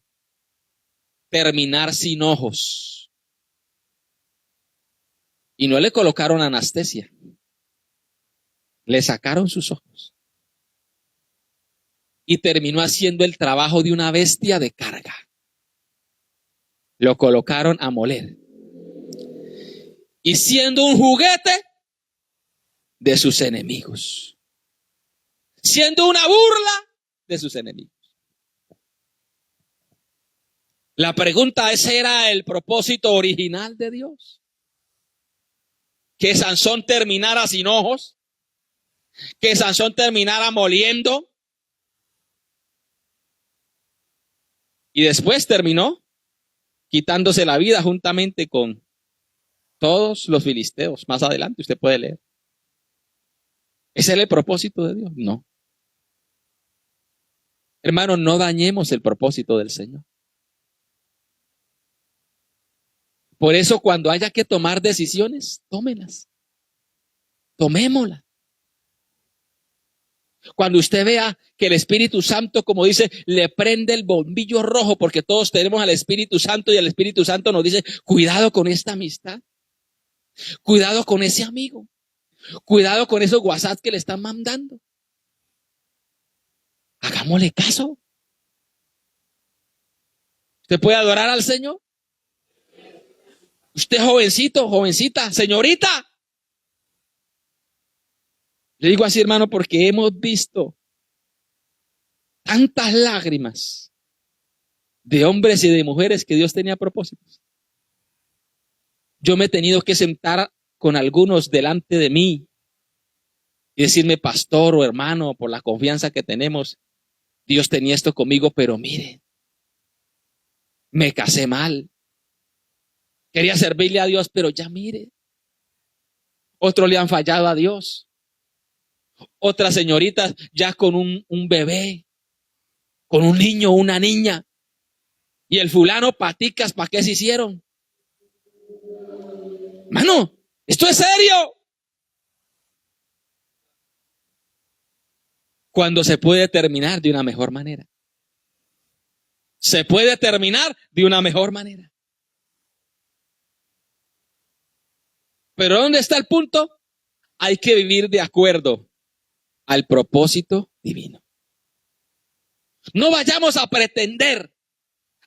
terminar sin ojos, Y no le colocaron anestesia. Le sacaron sus ojos. Y terminó haciendo el trabajo de una bestia de carga. Lo colocaron a moler. Y siendo un juguete de sus enemigos. Siendo una burla de sus enemigos. La pregunta es, ¿era el propósito original de Dios? Que Sansón terminara sin ojos. Que Sansón terminara moliendo. Y después terminó quitándose la vida juntamente con todos los filisteos. Más adelante usted puede leer. ¿Ese es el propósito de Dios? No. Hermano, no dañemos el propósito del Señor. Por eso cuando haya que tomar decisiones, tómenlas. Tomémoslas. Cuando usted vea que el Espíritu Santo, como dice, le prende el bombillo rojo, porque todos tenemos al Espíritu Santo y el Espíritu Santo nos dice, cuidado con esta amistad, cuidado con ese amigo, cuidado con esos WhatsApp que le están mandando. Hagámosle caso. ¿Usted puede adorar al Señor? Usted jovencito, jovencita, señorita. Le digo así, hermano, porque hemos visto tantas lágrimas de hombres y de mujeres que Dios tenía propósitos. Yo me he tenido que sentar con algunos delante de mí y decirme, pastor o hermano, por la confianza que tenemos, Dios tenía esto conmigo, pero mire, me casé mal. Quería servirle a Dios, pero ya mire. Otros le han fallado a Dios. Otras señoritas ya con un bebé, con un niño o una niña. Y el fulano, paticas, ¿para qué se hicieron? Mano, esto es serio. Cuando se puede terminar de una mejor manera. Se puede terminar de una mejor manera. Pero ¿dónde está el punto? Hay que vivir de acuerdo al propósito divino. No vayamos a pretender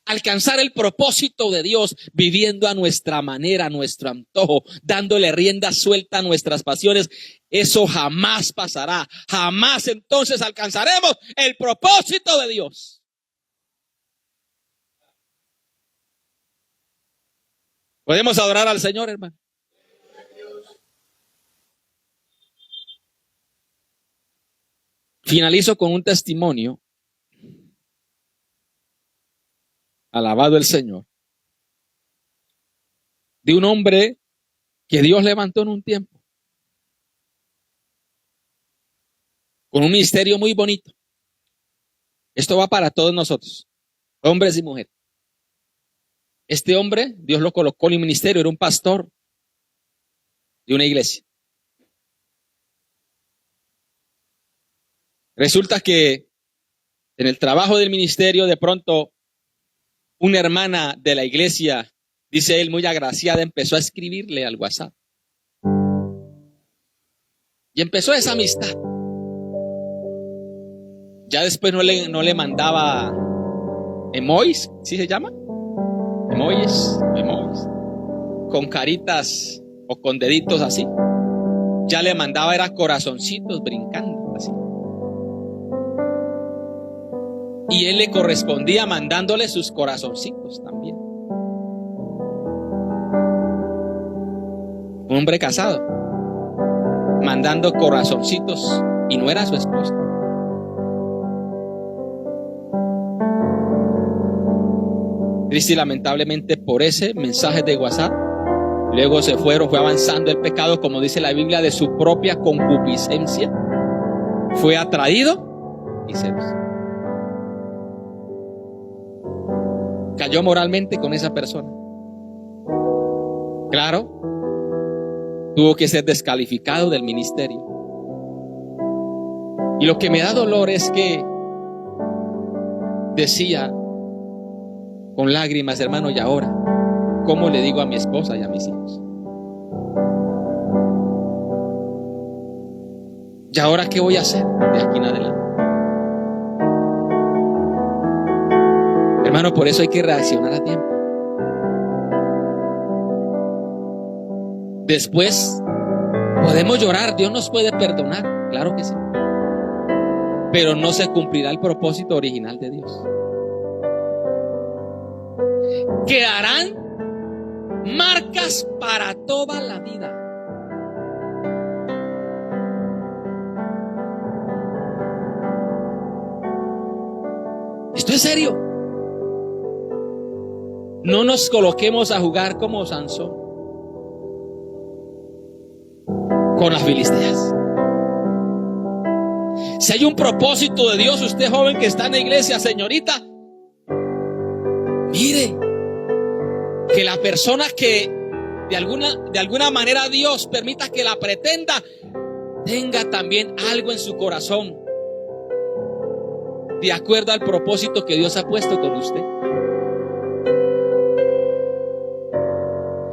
alcanzar el propósito de Dios viviendo a nuestra manera, a nuestro antojo, dándole rienda suelta a nuestras pasiones. Eso jamás pasará. Jamás entonces alcanzaremos el propósito de Dios. ¿Podemos adorar al Señor, hermano? Finalizo con un testimonio. Alabado el Señor. De un hombre que Dios levantó en un tiempo. Con un ministerio muy bonito. Esto va para todos nosotros, hombres y mujeres. Este hombre, Dios lo colocó en el ministerio, era un pastor de una iglesia. Resulta que en el trabajo del ministerio, de pronto, una hermana de la iglesia, dice él, muy agraciada, empezó a escribirle al WhatsApp. Y empezó esa amistad. Ya después no le mandaba emojis, ¿sí se llama? Emojis, con caritas o con deditos así. Ya le mandaba era corazoncitos brincando así. Y él le correspondía mandándole sus corazoncitos también. Un hombre casado, mandando corazoncitos, y no era su esposa. Triste y lamentablemente por ese mensaje de WhatsApp, luego fue avanzando el pecado, como dice la Biblia, de su propia concupiscencia. Fue atraído y se cayó moralmente con esa persona. Claro, tuvo que ser descalificado del ministerio. Y lo que me da dolor es que decía con lágrimas, hermano, y ahora, ¿cómo le digo a mi esposa y a mis hijos? ¿Y ahora qué voy a hacer de aquí en adelante? Hermano, por eso hay que reaccionar a tiempo. Después podemos llorar, Dios nos puede perdonar, claro que sí, pero no se cumplirá el propósito original de Dios. Quedarán marcas para toda la vida. Esto es serio. No nos coloquemos a jugar como Sansón con las filisteas. Si hay un propósito de Dios, usted joven que está en la iglesia, señorita, mire que la persona que de alguna manera Dios permita que la pretenda, tenga también algo en su corazón de acuerdo al propósito que Dios ha puesto con usted.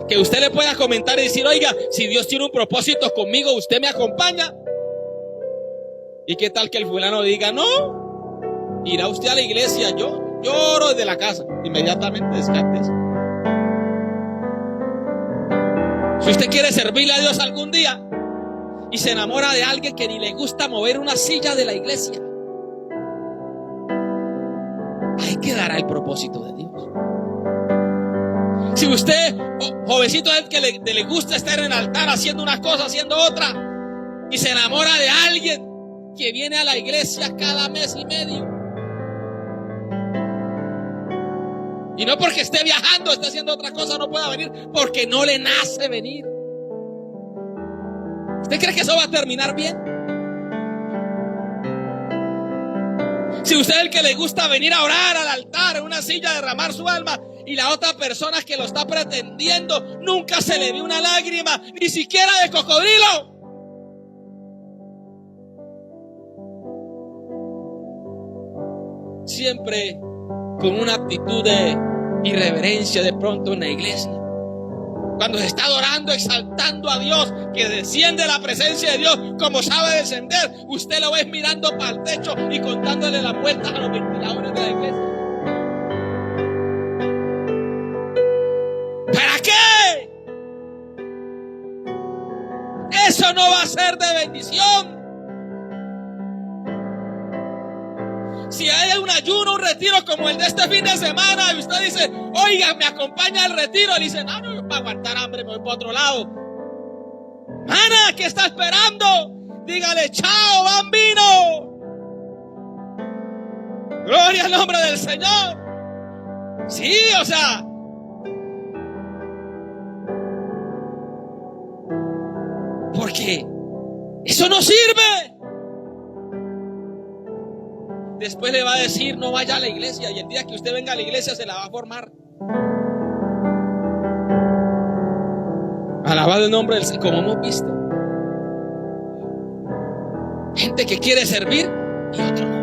Que usted le pueda comentar y decir: oiga, si Dios tiene un propósito conmigo, usted me acompaña. ¿Y qué tal que el fulano diga: no, irá usted a la iglesia? Yo lloro desde la casa. Inmediatamente descarte eso. Si usted quiere servirle a Dios algún día y se enamora de alguien que ni le gusta mover una silla de la iglesia, ahí quedará el propósito de Dios. Si usted, jovencito, es que le gusta estar en el altar haciendo una cosa, haciendo otra, y se enamora de alguien que viene a la iglesia cada mes y medio, y no porque esté viajando, esté haciendo otra cosa, no pueda venir, porque no le nace venir, ¿usted cree que eso va a terminar bien? Si usted es el que le gusta venir a orar al altar en una silla, derramar su alma, y la otra persona que lo está pretendiendo nunca se le vio una lágrima, ni siquiera de cocodrilo, siempre con una actitud de irreverencia de pronto en la iglesia, cuando se está adorando, exaltando a Dios, que desciende la presencia de Dios como sabe descender, usted lo ve mirando para el techo y contándole las vueltas a los ventiladores de la iglesia. ¿Para qué? Eso no va a ser de bendición. Si hay un ayuno, un retiro como el de este fin de semana, y usted dice: oiga, me acompaña al retiro, le dice: no, yo para aguantar hambre me voy para otro lado. Mana, ¿qué está esperando? Dígale: chao, bambino. Gloria al nombre del Señor. Sí, o sea, porque eso no sirve. Después le va a decir: no vaya a la iglesia, y el día que usted venga a la iglesia se la va a formar. Alabado el nombre del Señor. Como hemos visto, gente que quiere servir y otro no.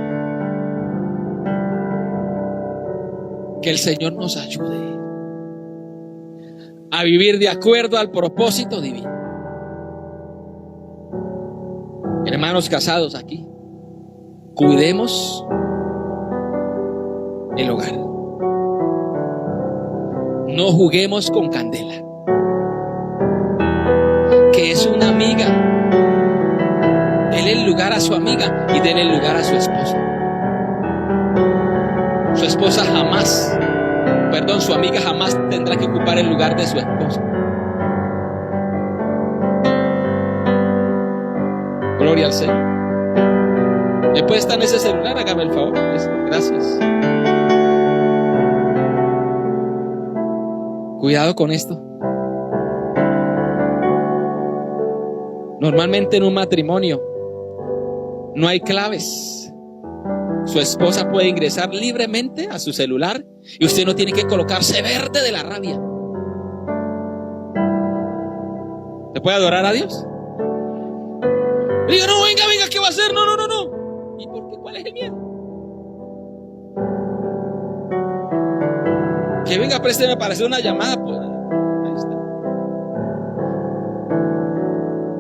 Que el Señor nos ayude a vivir de acuerdo al propósito divino. Hermanos casados aquí, cuidemos el hogar. No juguemos con candela, que es una amiga. Denle el lugar a su amiga y denle el lugar a su esposa. Su esposa jamás, su amiga jamás tendrá que ocupar el lugar de su esposa. Gloria al Señor. ¿Me puede estar en ese celular? Hágame el favor. Gracias. Cuidado con esto. Normalmente en un matrimonio no hay claves. Su esposa puede ingresar libremente a su celular y usted no tiene que colocarse verde de la rabia. ¿Se puede adorar a Dios? Y digo: no, venga, ¿qué va a hacer? No. ¿Y por qué? ¿Cuál es el miedo? Que venga, présteme para hacer una llamada. Pues, ahí está.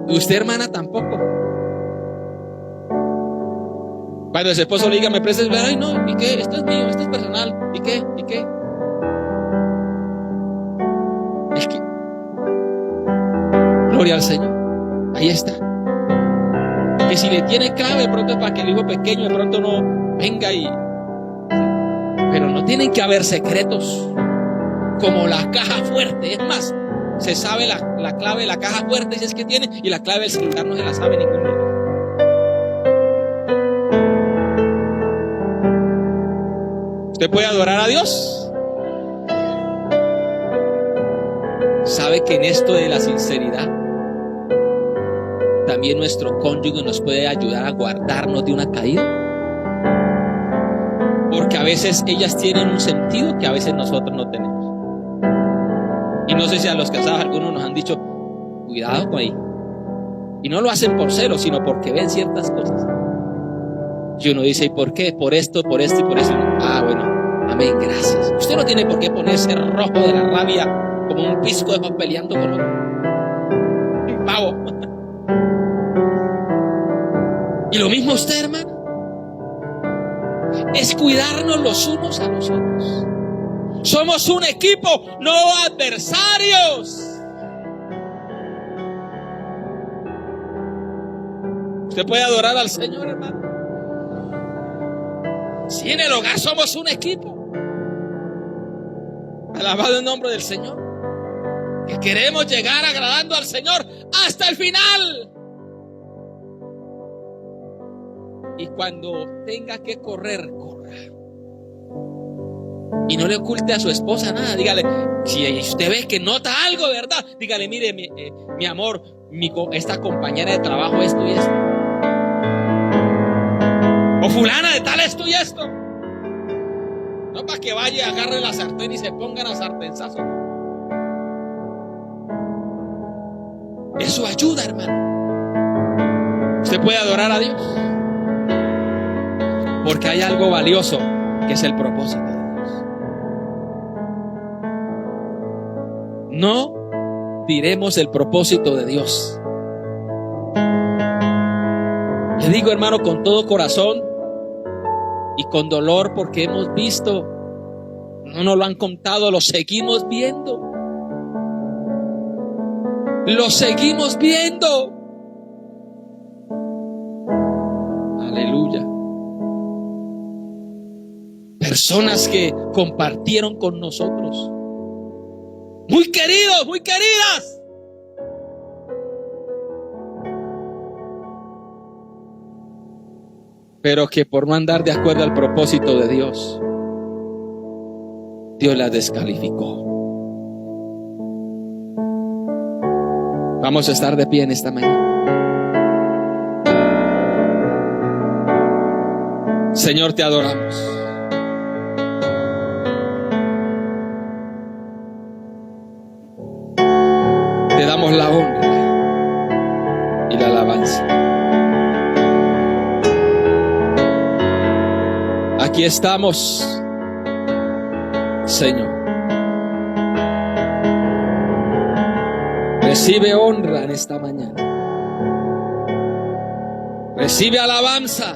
Usted, hermana, tampoco. Cuando su esposo le diga, me prestes, ay no, ¿y qué? Esto es mío, esto es personal. ¿Y qué? ¿Y qué? Es que, gloria al Señor. Ahí está. Que si le tiene clave, de pronto es para que el hijo pequeño de pronto no venga y... Pero no tienen que haber secretos como la caja fuerte. Es más, se sabe la clave de la caja fuerte si es que tiene, y la clave del celular no se la sabe ninguno. ¿Usted puede adorar a Dios? ¿Sabe que en esto de la sinceridad también nuestro cónyuge nos puede ayudar a guardarnos de una caída? Porque a veces ellas tienen un sentido que a veces nosotros no tenemos. Y no sé si a los casados algunos nos han dicho, cuidado con ahí. Y no lo hacen por celo, sino porque ven ciertas cosas. Y uno dice, ¿y por qué? Por esto, por esto y por eso. Ah, bueno, amén, gracias. Usted no tiene por qué ponerse rojo de la rabia como un pisco de peleando con otro. Un pavo. Y lo mismo usted, hermano. Es cuidarnos los unos a los otros. Somos un equipo, no adversarios. Usted puede adorar al Señor, hermano. Si en el hogar somos un equipo, alabado el nombre del Señor, que queremos llegar agradando al Señor hasta el final. Y cuando tenga que correr, corra. Y no le oculte a su esposa nada. Dígale, si usted ve que nota algo de verdad, dígale, mire, mi amor, esta compañera de trabajo, esto y esto. O fulana de tal, esto y esto. No para que vaya, agarre la sartén y se pongan a sartenzazos. Eso ayuda, hermano. Usted puede adorar a Dios. Porque hay algo valioso que es el propósito de Dios. No diremos el propósito de Dios. Le digo, hermano, con todo corazón y con dolor, porque hemos visto, no nos lo han contado, lo seguimos viendo. Lo seguimos viendo. Aleluya. Personas que compartieron con nosotros. Muy queridos, muy queridas. Pero que por no andar de acuerdo al propósito de Dios, Dios las descalificó. Vamos a estar de pie en esta mañana. Señor, te adoramos. Te damos la honra y la alabanza. Aquí estamos, Señor. Recibe honra en esta mañana. Recibe alabanza.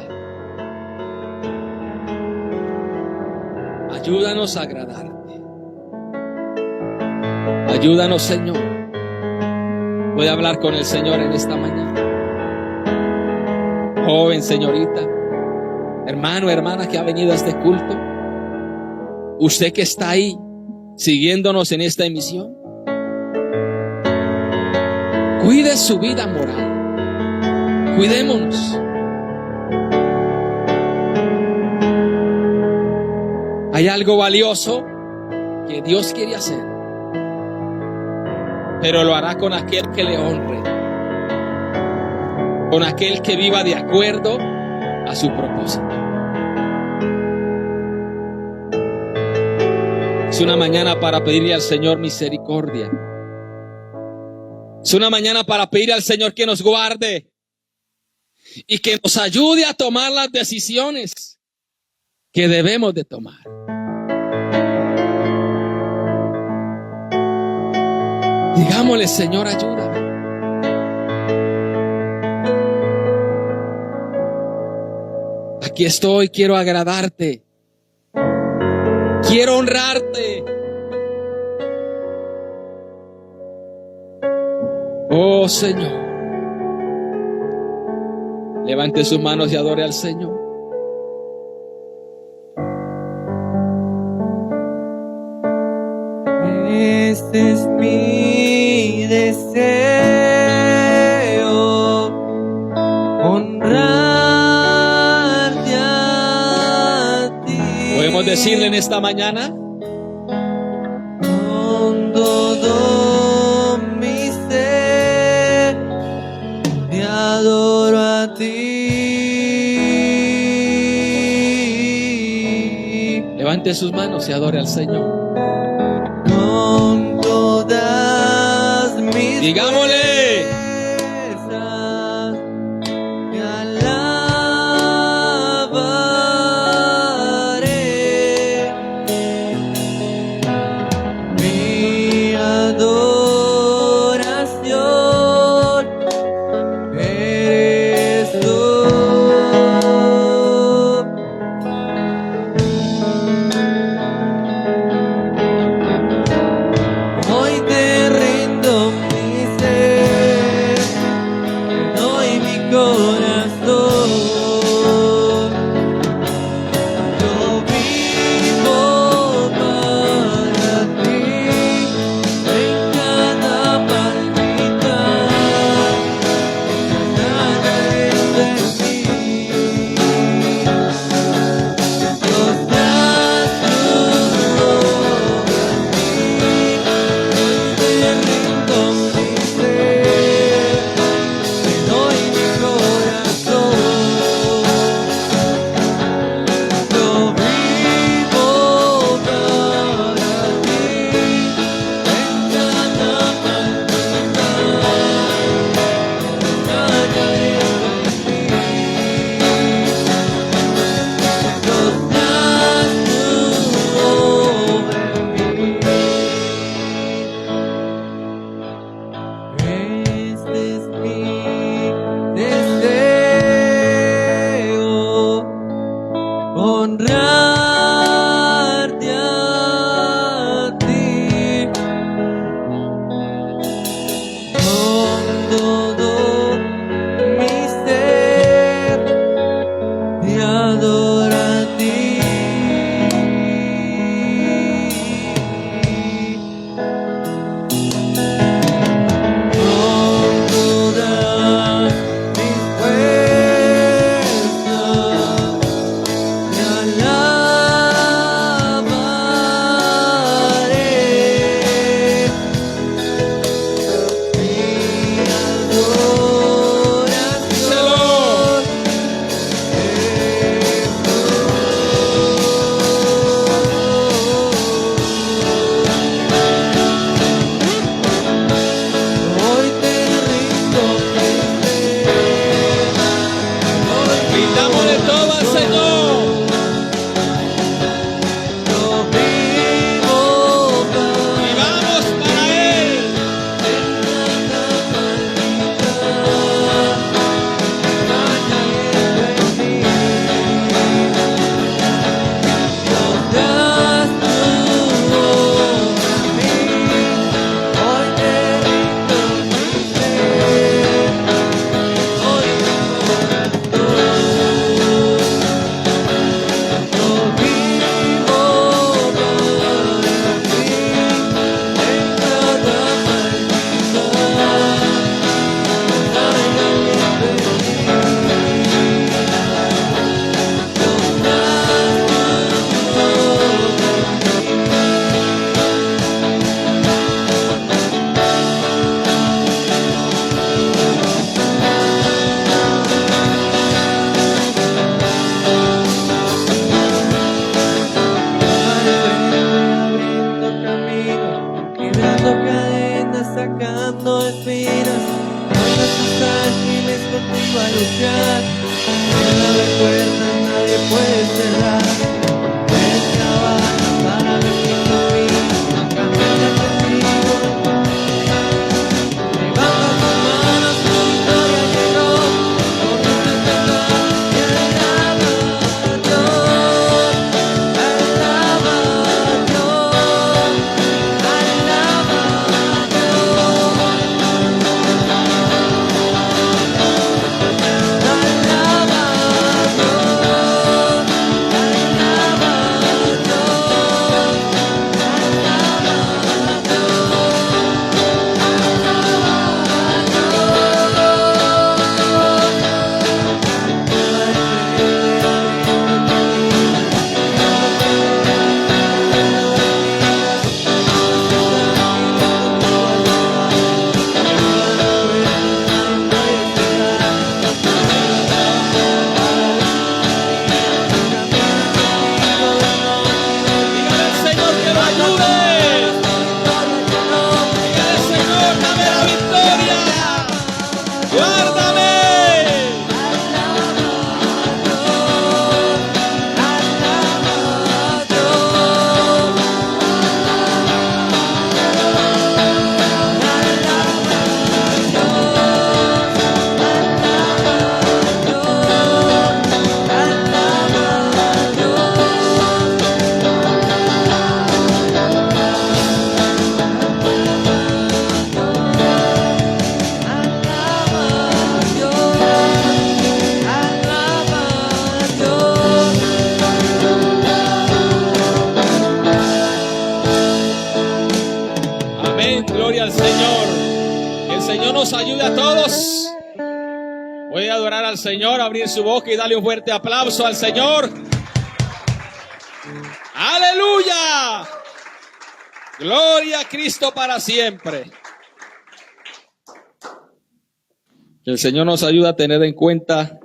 Ayúdanos a agradarte. Ayúdanos, Señor. Voy a hablar con el Señor en esta mañana. Joven, señorita, hermano, hermana que ha venido a este culto, usted que está ahí siguiéndonos en esta emisión, cuide su vida moral. Cuidémonos. Hay algo valioso que Dios quiere hacer, pero lo hará con aquel que le honre, con aquel que viva de acuerdo a su propósito. Es una mañana para pedirle al Señor misericordia. Es una mañana para pedir al Señor que nos guarde y que nos ayude a tomar las decisiones que debemos de tomar. Digámosle, Señor, ayúdame. Aquí estoy, quiero agradarte. Quiero honrarte. Oh Señor. Levante sus manos y adore al Señor. Este es mi deseo, honrarte a ti. Podemos decirle en esta mañana: con todo mi ser, te adoro a ti. levante sus manos y adore al Señor. Con todas mis Digámosle: fuerzas, te alabaré. Mi adoración eres tú. Hoy te rindo mi ser. nos ayude a todos. Voy a adorar al Señor, abrir su boca y darle un fuerte aplauso al Señor. ¡Aleluya! Gloria a Cristo para siempre. Que el Señor nos ayude a tener en cuenta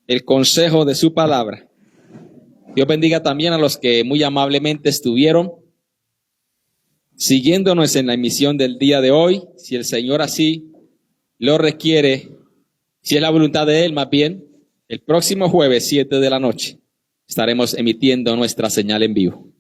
el consejo de su palabra. Dios bendiga también a los que muy amablemente estuvieron siguiéndonos en la emisión del día de hoy. Si el Señor así lo requiere, si es la voluntad de Él, más bien, el próximo jueves 7 de la noche estaremos emitiendo nuestra señal en vivo.